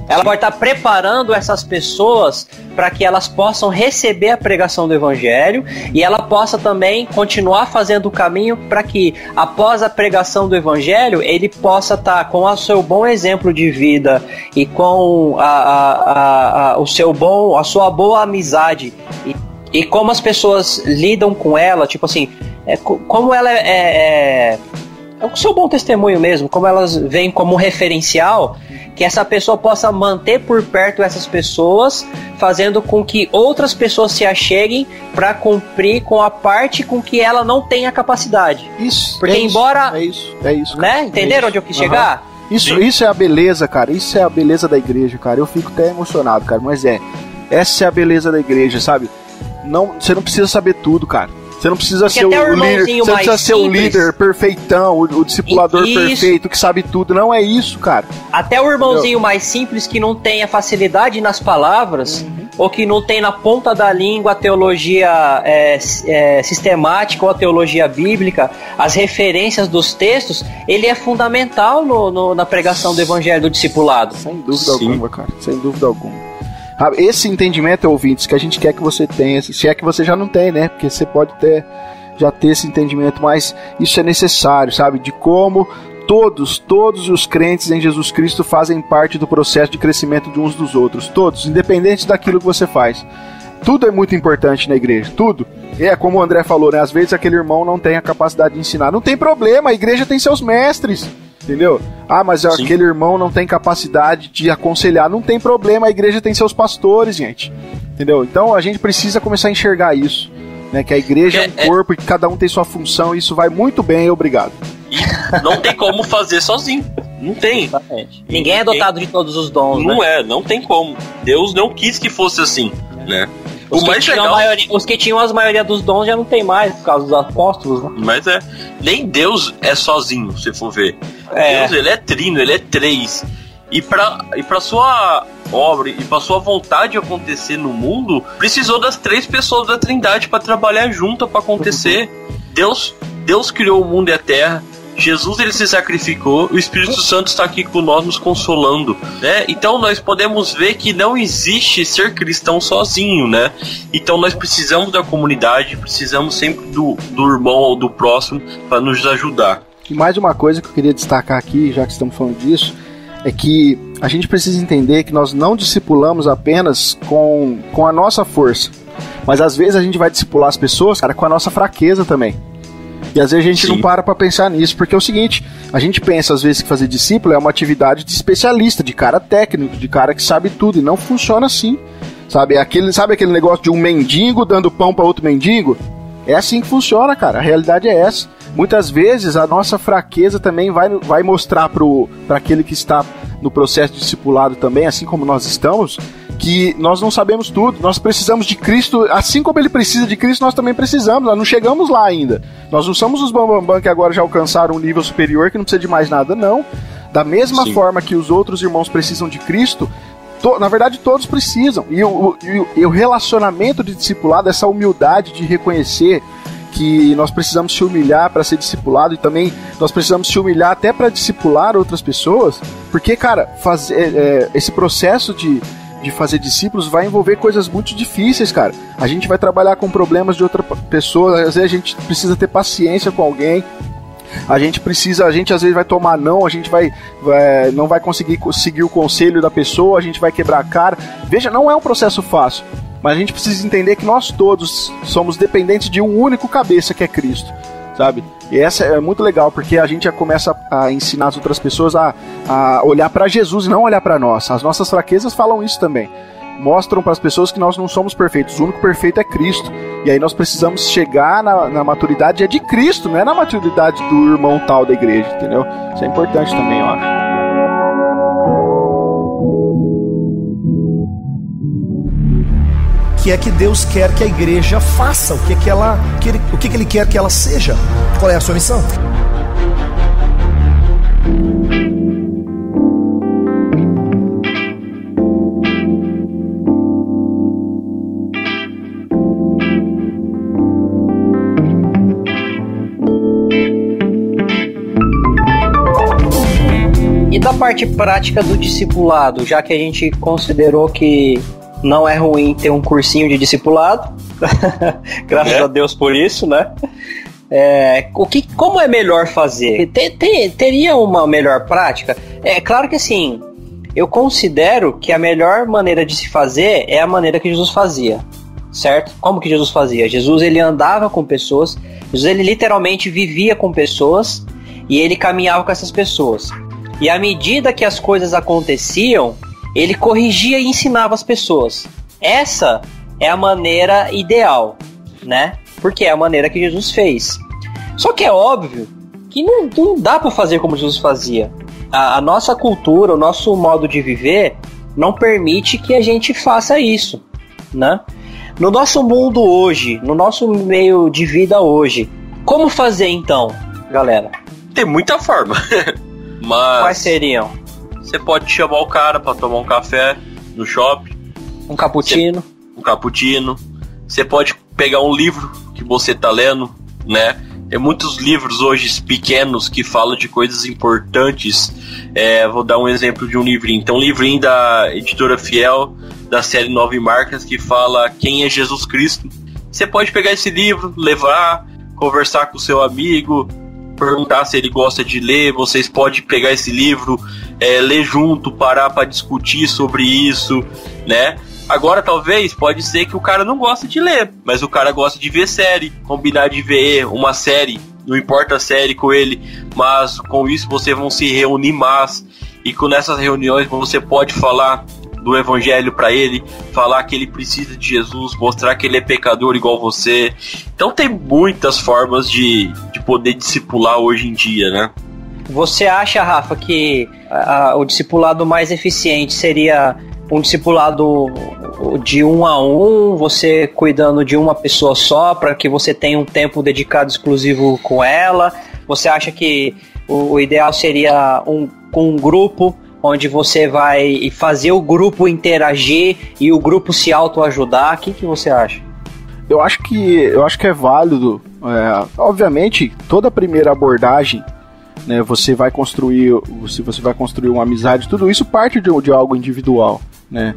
Ela pode estar preparando essas pessoas para que elas possam receber a pregação do evangelho, e ela possa também continuar fazendo o caminho para que, após a pregação do evangelho, ele possa estar com o seu bom exemplo de vida e com a sua boa amizade e como as pessoas lidam com ela, tipo assim, como ela é o seu bom testemunho mesmo, como elas veem como referencial, que essa pessoa possa manter por perto essas pessoas, fazendo com que outras pessoas se acheguem para cumprir com a parte com que ela não tem a capacidade. Isso. Porque embora... É isso. Né? Entenderam onde eu quis chegar? Isso é a beleza, cara. Isso é a beleza da igreja, cara. Eu fico até emocionado, cara. Mas essa é a beleza da igreja, sabe? Você não precisa saber tudo, cara. Você não precisa ser o líder, você não precisa ser o líder perfeitão, o discipulador perfeito que sabe tudo. Não é isso, cara. Até o irmãozinho mais simples que não tem a facilidade nas palavras, ou que não tem na ponta da língua a teologia sistemática ou a teologia bíblica, as referências dos textos, ele é fundamental na pregação do evangelho do discipulado. Sem dúvida alguma, cara. Sem dúvida alguma. Esse entendimento, ouvintes, que a gente quer que você tenha, se é que você já não tem, né? Porque você pode já ter esse entendimento, mas isso é necessário, sabe? De como todos os crentes em Jesus Cristo fazem parte do processo de crescimento de uns dos outros. Todos, independente daquilo que você faz. Tudo é muito importante na igreja, tudo. É como o André falou, né? Às vezes aquele irmão não tem a capacidade de ensinar. Não tem problema, a igreja tem seus mestres, entendeu? Ah, mas Sim. aquele irmão não tem capacidade de aconselhar. Não tem problema, a igreja tem seus pastores, gente. Entendeu? Então a gente precisa começar a enxergar isso, né? Que a igreja é um corpo e que cada um tem sua função, e isso vai muito bem, obrigado. E não tem como fazer sozinho. Não tem. Exatamente. Ninguém é dotado de todos os dons, não né? Não tem como. Deus não quis que fosse assim, né? Os que tinham a maioria dos dons já não tem mais, por causa dos apóstolos, né? Mas nem Deus é sozinho, se for ver. Deus, ele é trino, ele é três. E pra sua obra e pra sua vontade acontecer no mundo, precisou das três pessoas da Trindade para trabalhar junto para acontecer. Deus criou o mundo e a terra. Jesus, ele se sacrificou, o Espírito Santo está aqui com nós nos consolando, né? Então nós podemos ver que não existe ser cristão sozinho, né? Então nós precisamos da comunidade, precisamos sempre do irmão ou do próximo para nos ajudar. E mais uma coisa que eu queria destacar aqui, já que estamos falando disso, é que a gente precisa entender que nós não discipulamos apenas com a nossa força, mas às vezes a gente vai discipular as pessoas, cara, com a nossa fraqueza também. E às vezes a gente Sim. não para pensar nisso, porque é o seguinte, a gente pensa às vezes que fazer discípulo é uma atividade de especialista, de cara técnico, de cara que sabe tudo, e não funciona assim, sabe? Sabe aquele negócio de um mendigo dando pão para outro mendigo? É assim que funciona, cara, a realidade é essa. Muitas vezes a nossa fraqueza também vai mostrar para aquele que está no processo de discipulado também, assim como nós estamos, que nós não sabemos tudo, nós precisamos de Cristo, assim como ele precisa de Cristo, nós também precisamos, nós não chegamos lá ainda. Nós não somos os bambambam que agora já alcançaram um nível superior, que não precisa de mais nada, não. Da mesma Sim. forma que os outros irmãos precisam de Cristo, na verdade todos precisam. E o relacionamento de discipulado, essa humildade de reconhecer que nós precisamos se humilhar para ser discipulado, e também nós precisamos se humilhar até para discipular outras pessoas, porque, cara, esse processo de fazer discípulos vai envolver coisas muito difíceis, cara. A gente vai trabalhar com problemas de outra pessoa, às vezes a gente precisa ter paciência com alguém, a gente às vezes vai tomar não, a gente não vai conseguir seguir o conselho da pessoa, a gente vai quebrar a cara. Veja, não é um processo fácil, mas a gente precisa entender que nós todos somos dependentes de um único cabeça, que é Cristo, sabe? E essa é muito legal, porque a gente já começa a ensinar as outras pessoas a olhar para Jesus e não olhar para nós. As nossas fraquezas falam isso também. Mostram para as pessoas que nós não somos perfeitos. O único perfeito é Cristo. E aí nós precisamos chegar na maturidade de Cristo, não é na maturidade do irmão tal da igreja, entendeu? Isso é importante também, eu acho. Que é que Deus quer que a igreja faça, o que ele quer que ela seja. Qual é a sua missão? E da parte prática do discipulado, já que a gente considerou que não é ruim ter um cursinho de discipulado, graças a Deus por isso, né? Como é melhor fazer? Teria uma melhor prática? É claro que assim, eu considero que a melhor maneira de se fazer é a maneira que Jesus fazia, certo? Como que Jesus fazia? Jesus, ele andava com pessoas, Jesus, ele literalmente vivia com pessoas e ele caminhava com essas pessoas. E à medida que as coisas aconteciam, ele corrigia e ensinava as pessoas. Essa é a maneira ideal, né? Porque é a maneira que Jesus fez. Só que é óbvio que não dá para fazer como Jesus fazia. A nossa cultura, o nosso modo de viver não permite que a gente faça isso, né? No nosso mundo hoje, no nosso meio de vida hoje, como fazer então, galera? Tem muita forma. Mas quais seriam? Você pode chamar o cara pra tomar um café no shopping. Um cappuccino. Você pode pegar um livro que você tá lendo, né? Tem muitos livros hoje pequenos que falam de coisas importantes. Vou dar um exemplo de um livrinho. Então, um livrinho da Editora Fiel, da série 9 Marcas, que fala quem é Jesus Cristo. Você pode pegar esse livro, levar, conversar com o seu amigo, perguntar se ele gosta de ler, vocês podem pegar esse livro, ler junto, parar para discutir sobre isso, né? Agora, talvez, pode ser que o cara não gosta de ler, mas o cara gosta de ver série, combinar de ver uma série, não importa a série com ele, mas com isso vocês vão se reunir mais, e com nessas reuniões você pode falar do evangelho para ele, falar que ele precisa de Jesus, mostrar que ele é pecador igual você. Então tem muitas formas de poder discipular hoje em dia, né? Você acha, Rafa, que o discipulado mais eficiente seria um discipulado de 1 a 1, você cuidando de uma pessoa só, para que você tenha um tempo dedicado exclusivo com ela? Você acha que o ideal seria com um grupo, onde você vai fazer o grupo interagir e o grupo se autoajudar? O que você acha? Eu acho que é válido. Obviamente, toda a primeira abordagem, né, você vai construir uma amizade, tudo isso parte de algo individual, né?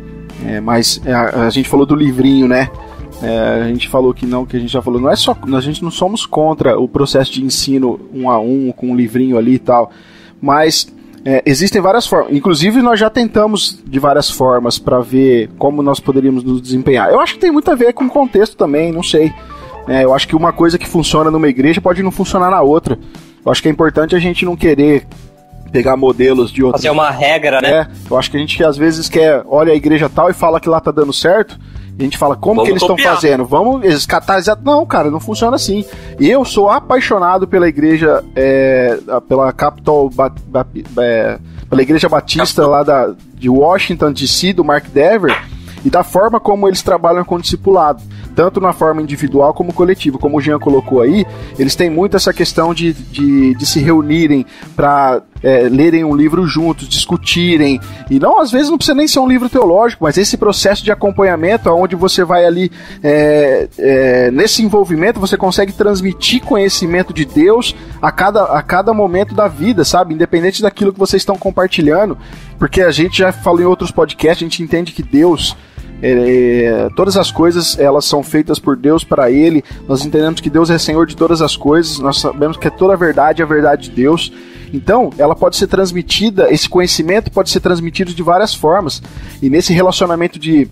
Mas a gente falou do livrinho, né? A gente falou que a gente já falou, não é só, a gente não somos contra o processo de ensino 1 a 1 com um livrinho ali e tal, mas existem várias formas. Inclusive nós já tentamos de várias formas para ver como nós poderíamos nos desempenhar. Eu acho que tem muito a ver com o contexto também, não sei. Eu acho que uma coisa que funciona numa igreja pode não funcionar na outra. Eu acho que é importante a gente não querer pegar modelos de outras. Fazer uma regra, né? Eu acho que a gente às vezes olha a igreja tal e fala que lá tá dando certo. E a gente fala, como que eles estão fazendo? Vamos escatar. Não, cara, não funciona assim. E eu sou apaixonado pela igreja, pela pela igreja batista lá de Washington DC, do Mark Dever, e da forma como eles trabalham com o discipulado, tanto na forma individual como coletiva. Como o Jean colocou aí, eles têm muito essa questão de se reunirem para lerem um livro juntos, discutirem, e não, às vezes não precisa nem ser um livro teológico, mas esse processo de acompanhamento, onde você vai ali, nesse envolvimento, você consegue transmitir conhecimento de Deus a cada momento da vida, sabe? Independente daquilo que vocês estão compartilhando, porque a gente já falou em outros podcasts, a gente entende que Deus, todas as coisas, elas são feitas por Deus, para Ele. Nós entendemos que Deus é Senhor de todas as coisas, nós sabemos que toda a verdade é a verdade de Deus. Então, ela pode ser transmitida, esse conhecimento pode ser transmitido de várias formas. E nesse relacionamento de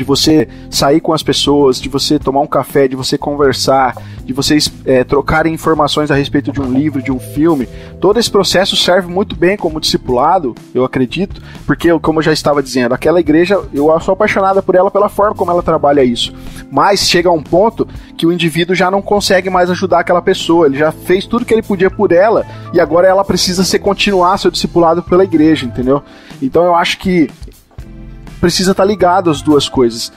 você sair com as pessoas, de você tomar um café, de você conversar, de vocês trocarem informações a respeito de um livro, de um filme, todo esse processo serve muito bem como discipulado, eu acredito, porque, como eu já estava dizendo, aquela igreja, eu sou apaixonada por ela pela forma como ela trabalha isso, mas chega a um ponto que o indivíduo já não consegue mais ajudar aquela pessoa, ele já fez tudo que ele podia por ela, e agora ela precisa continuar seu discipulado pela igreja, entendeu? Então eu acho que precisa estar ligado às duas coisas.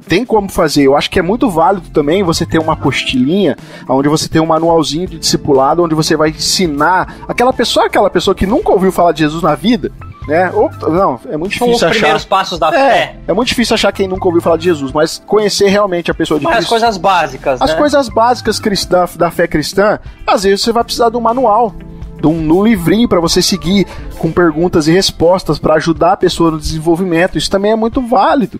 Tem como fazer. Eu acho que é muito válido também você ter uma apostilinha, onde você tem um manualzinho de discipulado, onde você vai ensinar aquela pessoa que nunca ouviu falar de Jesus na vida, né? Não, é muito difícil achar. São os primeiros passos da fé. É muito difícil achar quem nunca ouviu falar de Jesus, mas conhecer realmente a pessoa de Cristo. As coisas básicas, As coisas básicas da fé cristã, às vezes você vai precisar de um manual, num livrinho para você seguir, com perguntas e respostas para ajudar a pessoa no desenvolvimento. Isso também é muito válido.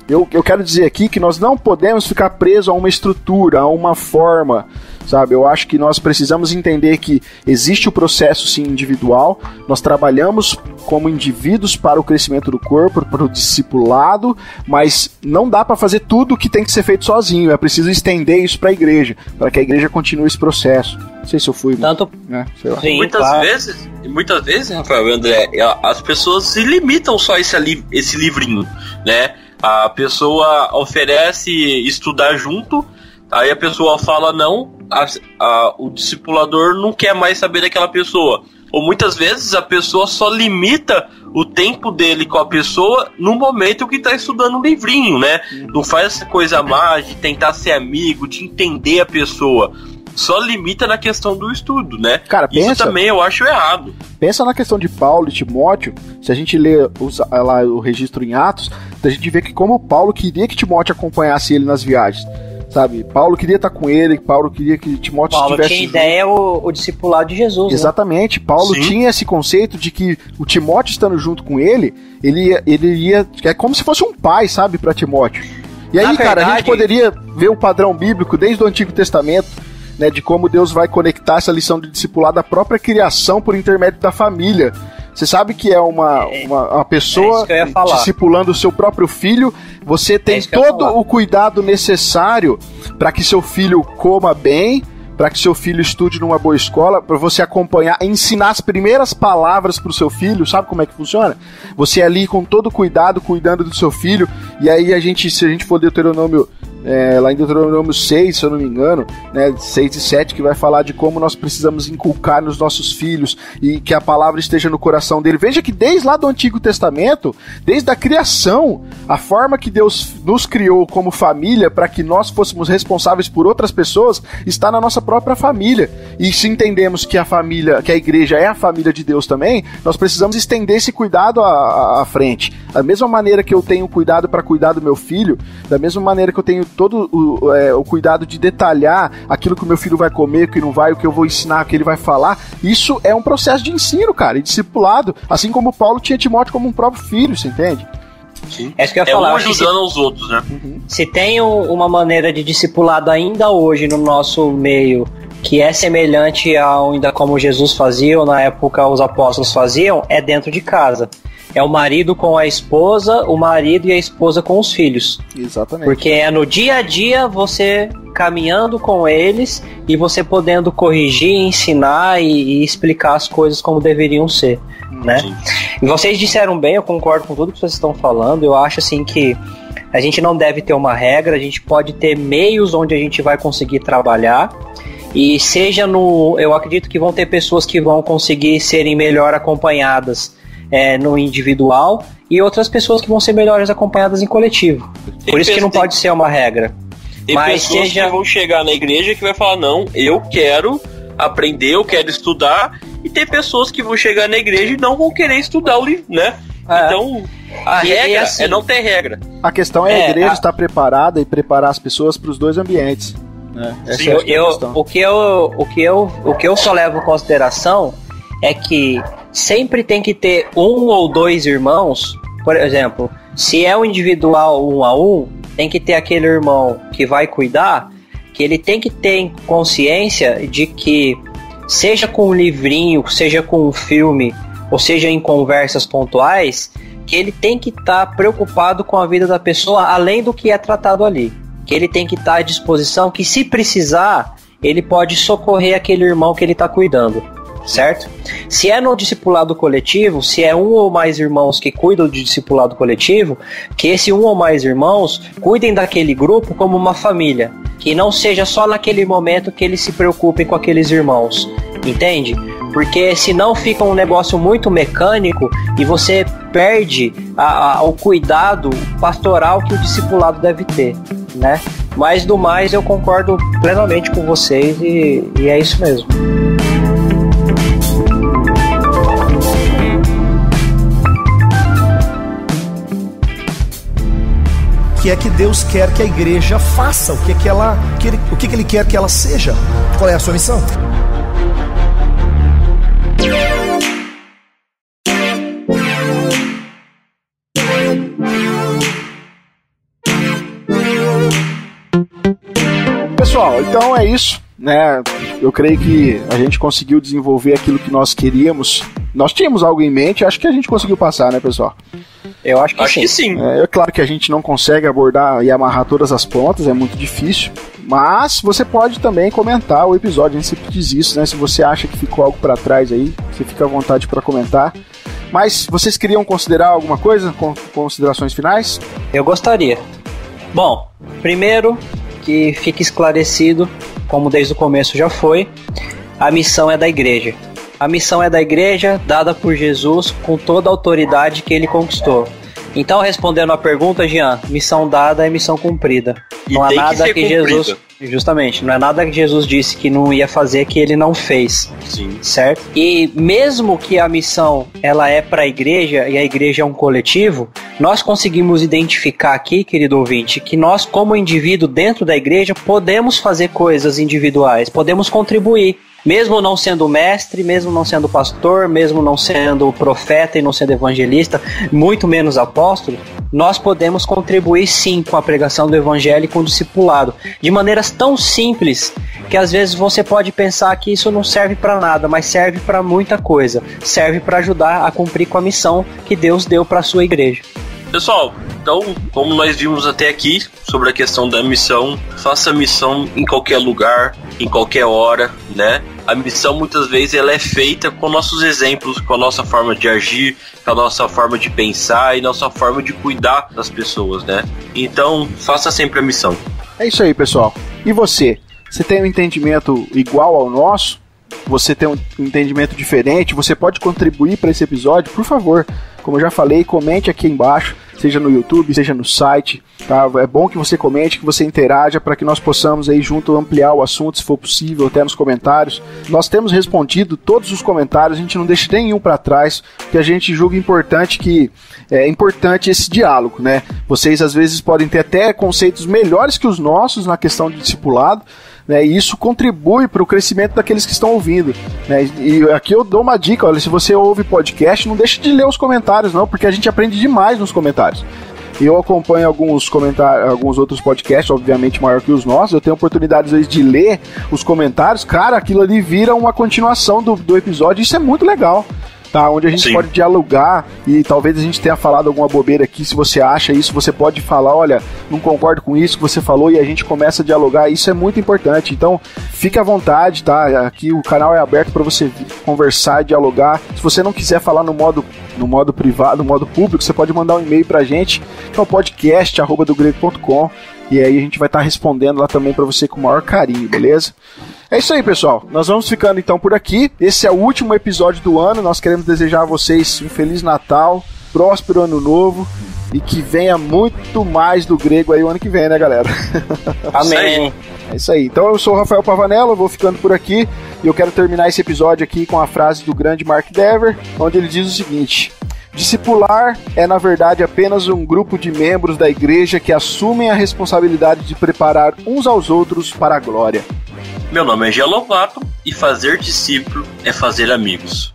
Eu quero dizer aqui que nós não podemos ficar presos a uma estrutura, a uma forma, sabe? Eu acho que nós precisamos entender que existe o processo, sim, individual. Nós trabalhamos como indivíduos para o crescimento do corpo, para o discipulado, mas não dá para fazer tudo o que tem que ser feito sozinho. É preciso estender isso para a igreja, para que a igreja continue esse processo. Não sei se eu fui... Tanto... sei lá. Sim, muitas vezes, Rafael e André, as pessoas se limitam só a esse livrinho, né? A pessoa oferece estudar junto, aí a pessoa fala não, o discipulador não quer mais saber daquela pessoa. Ou muitas vezes a pessoa só limita o tempo dele com a pessoa no momento que está estudando um livrinho, né? Não faz essa coisa má de tentar ser amigo, de entender a pessoa. Só limita na questão do estudo, né? Cara, isso também eu acho errado. Pensa na questão de Paulo e Timóteo. Se a gente lê lá o registro em Atos, a gente vê que como Paulo queria que Timóteo acompanhasse ele nas viagens, sabe? Paulo queria estar com ele, Paulo queria que Timóteo estivesse... Paulo tinha ideia o discipulado de Jesus, exatamente, né? Paulo tinha esse conceito de que o Timóteo estando junto com ele ia... É como se fosse um pai, sabe, para Timóteo. E aí, cara, a gente poderia ver o padrão bíblico desde o Antigo Testamento. né, de como Deus vai conectar essa lição de discipulado à própria criação por intermédio da família. Você sabe que é uma pessoa discipulando o seu próprio filho, você tem todo o cuidado necessário para que seu filho coma bem, para que seu filho estude numa boa escola, para você acompanhar, ensinar as primeiras palavras para o seu filho. Sabe como é que funciona? Você ali com todo cuidado, cuidando do seu filho, e aí se a gente for Deuteronômio, lá em Deuteronômio 6, se eu não me engano, né, 6 e 7, que vai falar de como nós precisamos inculcar nos nossos filhos e que a palavra esteja no coração dele. Veja que desde lá do Antigo Testamento, desde a criação, a forma que Deus nos criou como família para que nós fôssemos responsáveis por outras pessoas, está na nossa própria família. E se entendemos que que a igreja é a família de Deus também, nós precisamos estender esse cuidado à frente. Da mesma maneira que eu tenho cuidado para cuidar do meu filho, da mesma maneira que eu tenho todo o cuidado de detalhar aquilo que o meu filho vai comer, o que não vai, o que eu vou ensinar, o que ele vai falar, isso é um processo de ensino, cara, e discipulado, assim como Paulo tinha Timóteo como um próprio filho, você entende? Sim. É isso que eu ia falar. Um ajudando os outros, né? Se tem uma maneira de discipulado ainda hoje no nosso meio que é semelhante ao ainda como Jesus fazia, ou na época os apóstolos faziam, é dentro de casa. É o marido com a esposa, o marido e a esposa com os filhos. Exatamente. Porque é no dia a dia você caminhando com eles e você podendo corrigir, ensinar e explicar as coisas como deveriam ser, né? E vocês disseram bem, eu concordo com tudo que vocês estão falando. Eu acho assim que a gente não deve ter uma regra, a gente pode ter meios onde a gente vai conseguir trabalhar. E eu acredito que vão ter pessoas que vão conseguir serem melhor acompanhadas no individual e outras pessoas que vão ser melhores acompanhadas em coletivo. Por isso que não pode ser uma regra. Tem pessoas que vão chegar na igreja que vai falar, não, eu quero aprender, eu quero estudar, e tem pessoas que vão chegar na igreja e não vão querer estudar o livro, né? Então, a regra é não ter regra. A questão é a igreja estar preparada e preparar as pessoas para os dois ambientes. Sim, o que eu só levo em consideração é que sempre tem que ter um ou dois irmãos. Por exemplo, se é um individual 1 a 1, tem que ter aquele irmão que vai cuidar, que ele tem que ter consciência de que, seja com um livrinho, seja com um filme, ou seja em conversas pontuais, que ele tem que estar preocupado com a vida da pessoa além do que é tratado ali. Que ele tem que estar à disposição, que se precisar, ele pode socorrer aquele irmão que ele está cuidando. Certo? Se é no discipulado coletivo, se é um ou mais irmãos que cuidam de discipulado coletivo, que esse um ou mais irmãos cuidem daquele grupo como uma família, que não seja só naquele momento que eles se preocupem com aqueles irmãos, entende? Porque senão fica um negócio muito mecânico e você perde o cuidado pastoral que o discipulado deve ter, né? Mas do mais eu concordo plenamente com vocês e é isso mesmo. O que é que Deus quer que a igreja faça? O que ele quer que ela seja? Qual é a sua missão? Pessoal, então é isso, né? Eu creio que a gente conseguiu desenvolver aquilo que nós queríamos. Nós tínhamos algo em mente, acho que a gente conseguiu passar, né, pessoal? Eu acho que sim. É claro que a gente não consegue abordar e amarrar todas as pontas, é muito difícil. Mas você pode também comentar o episódio, a gente sempre diz isso, né? Se você acha que ficou algo para trás aí, você fica à vontade para comentar. Mas vocês queriam considerar alguma coisa? Considerações finais? Eu gostaria. Bom, primeiro que fique esclarecido, como desde o começo já foi, a missão é da igreja. A missão é da igreja, dada por Jesus, com toda a autoridade que ele conquistou. Então, respondendo a pergunta, Jean, missão dada é missão cumprida. Não há nada que Jesus... Justamente, não é nada que Jesus disse que não ia fazer que ele não fez. Sim. Certo? E mesmo que a missão ela é para a igreja e a igreja é um coletivo, nós conseguimos identificar aqui, querido ouvinte, que nós, como indivíduo dentro da igreja, podemos fazer coisas individuais, podemos contribuir. Mesmo não sendo mestre, mesmo não sendo pastor, mesmo não sendo profeta e não sendo evangelista, muito menos apóstolo, nós podemos contribuir sim com a pregação do evangelho e com o discipulado, de maneiras tão simples Porque às vezes você pode pensar que isso não serve para nada, mas serve para muita coisa. Serve para ajudar a cumprir com a missão que Deus deu para a sua igreja. Pessoal, então, como nós vimos até aqui sobre a questão da missão, faça a missão em qualquer lugar, em qualquer hora, né? A missão muitas vezes ela é feita com nossos exemplos, com a nossa forma de agir, com a nossa forma de pensar e nossa forma de cuidar das pessoas, né? Então, faça sempre a missão. É isso aí, pessoal. E você? Você tem um entendimento igual ao nosso? Você tem um entendimento diferente? Você pode contribuir para esse episódio? Por favor, como eu já falei, comente aqui embaixo, seja no YouTube, seja no site, tá? É bom que você comente, que você interaja para que nós possamos aí junto ampliar o assunto, se for possível, até nos comentários. Nós temos respondido todos os comentários, a gente não deixa nenhum para trás, porque a gente julga importante que é importante esse diálogo, né? Vocês às vezes podem ter até conceitos melhores que os nossos na questão de discipulado, né, e isso contribui para o crescimento daqueles que estão ouvindo, né, e aqui eu dou uma dica, olha, se você ouve podcast, não deixe de ler os comentários não, porque a gente aprende demais nos comentários. Eu acompanho alguns outros podcasts, obviamente maior que os nossos, eu tenho oportunidade às vezes de ler os comentários, cara, aquilo ali vira uma continuação do episódio, isso é muito legal. Tá, onde a gente pode dialogar e talvez a gente tenha falado alguma bobeira aqui. Se você acha isso, você pode falar, olha, não concordo com isso que você falou, e a gente começa a dialogar. Isso é muito importante, então fique à vontade, tá? Aqui o canal é aberto para você conversar, dialogar. Se você não quiser falar no modo privado, no modo público, você pode mandar um e-mail pra gente, que é o podcast@dogrego.com, e aí a gente vai estar respondendo lá também para você com o maior carinho, beleza? É isso aí, pessoal. Nós vamos ficando então por aqui. Esse é o último episódio do ano. Nós queremos desejar a vocês um Feliz Natal, próspero Ano Novo e que venha muito mais do Grego aí o ano que vem, né, galera? Amém. É isso aí. Então eu sou o Rafael Pavanello, eu vou ficando por aqui e eu quero terminar esse episódio aqui com a frase do grande Mark Dever, onde ele diz o seguinte: discipular é, na verdade, apenas um grupo de membros da igreja que assumem a responsabilidade de preparar uns aos outros para a glória. Meu nome é Gia Lovato e fazer discípulo é fazer amigos.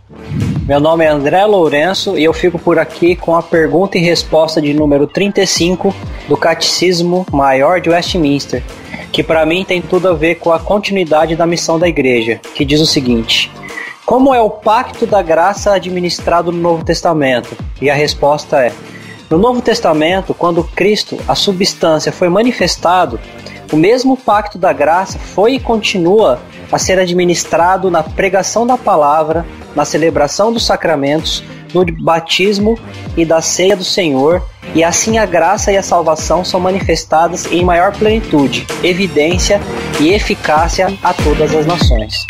Meu nome é André Lourenço e eu fico por aqui com a pergunta e resposta de número 35 do Catecismo Maior de Westminster, que para mim tem tudo a ver com a continuidade da missão da igreja, que diz o seguinte: como é o pacto da graça administrado no Novo Testamento? E a resposta é: no Novo Testamento, quando Cristo, a substância, foi manifestado, o mesmo pacto da graça foi e continua a ser administrado na pregação da palavra, na celebração dos sacramentos, no batismo e da ceia do Senhor, e assim a graça e a salvação são manifestadas em maior plenitude, evidência e eficácia a todas as nações.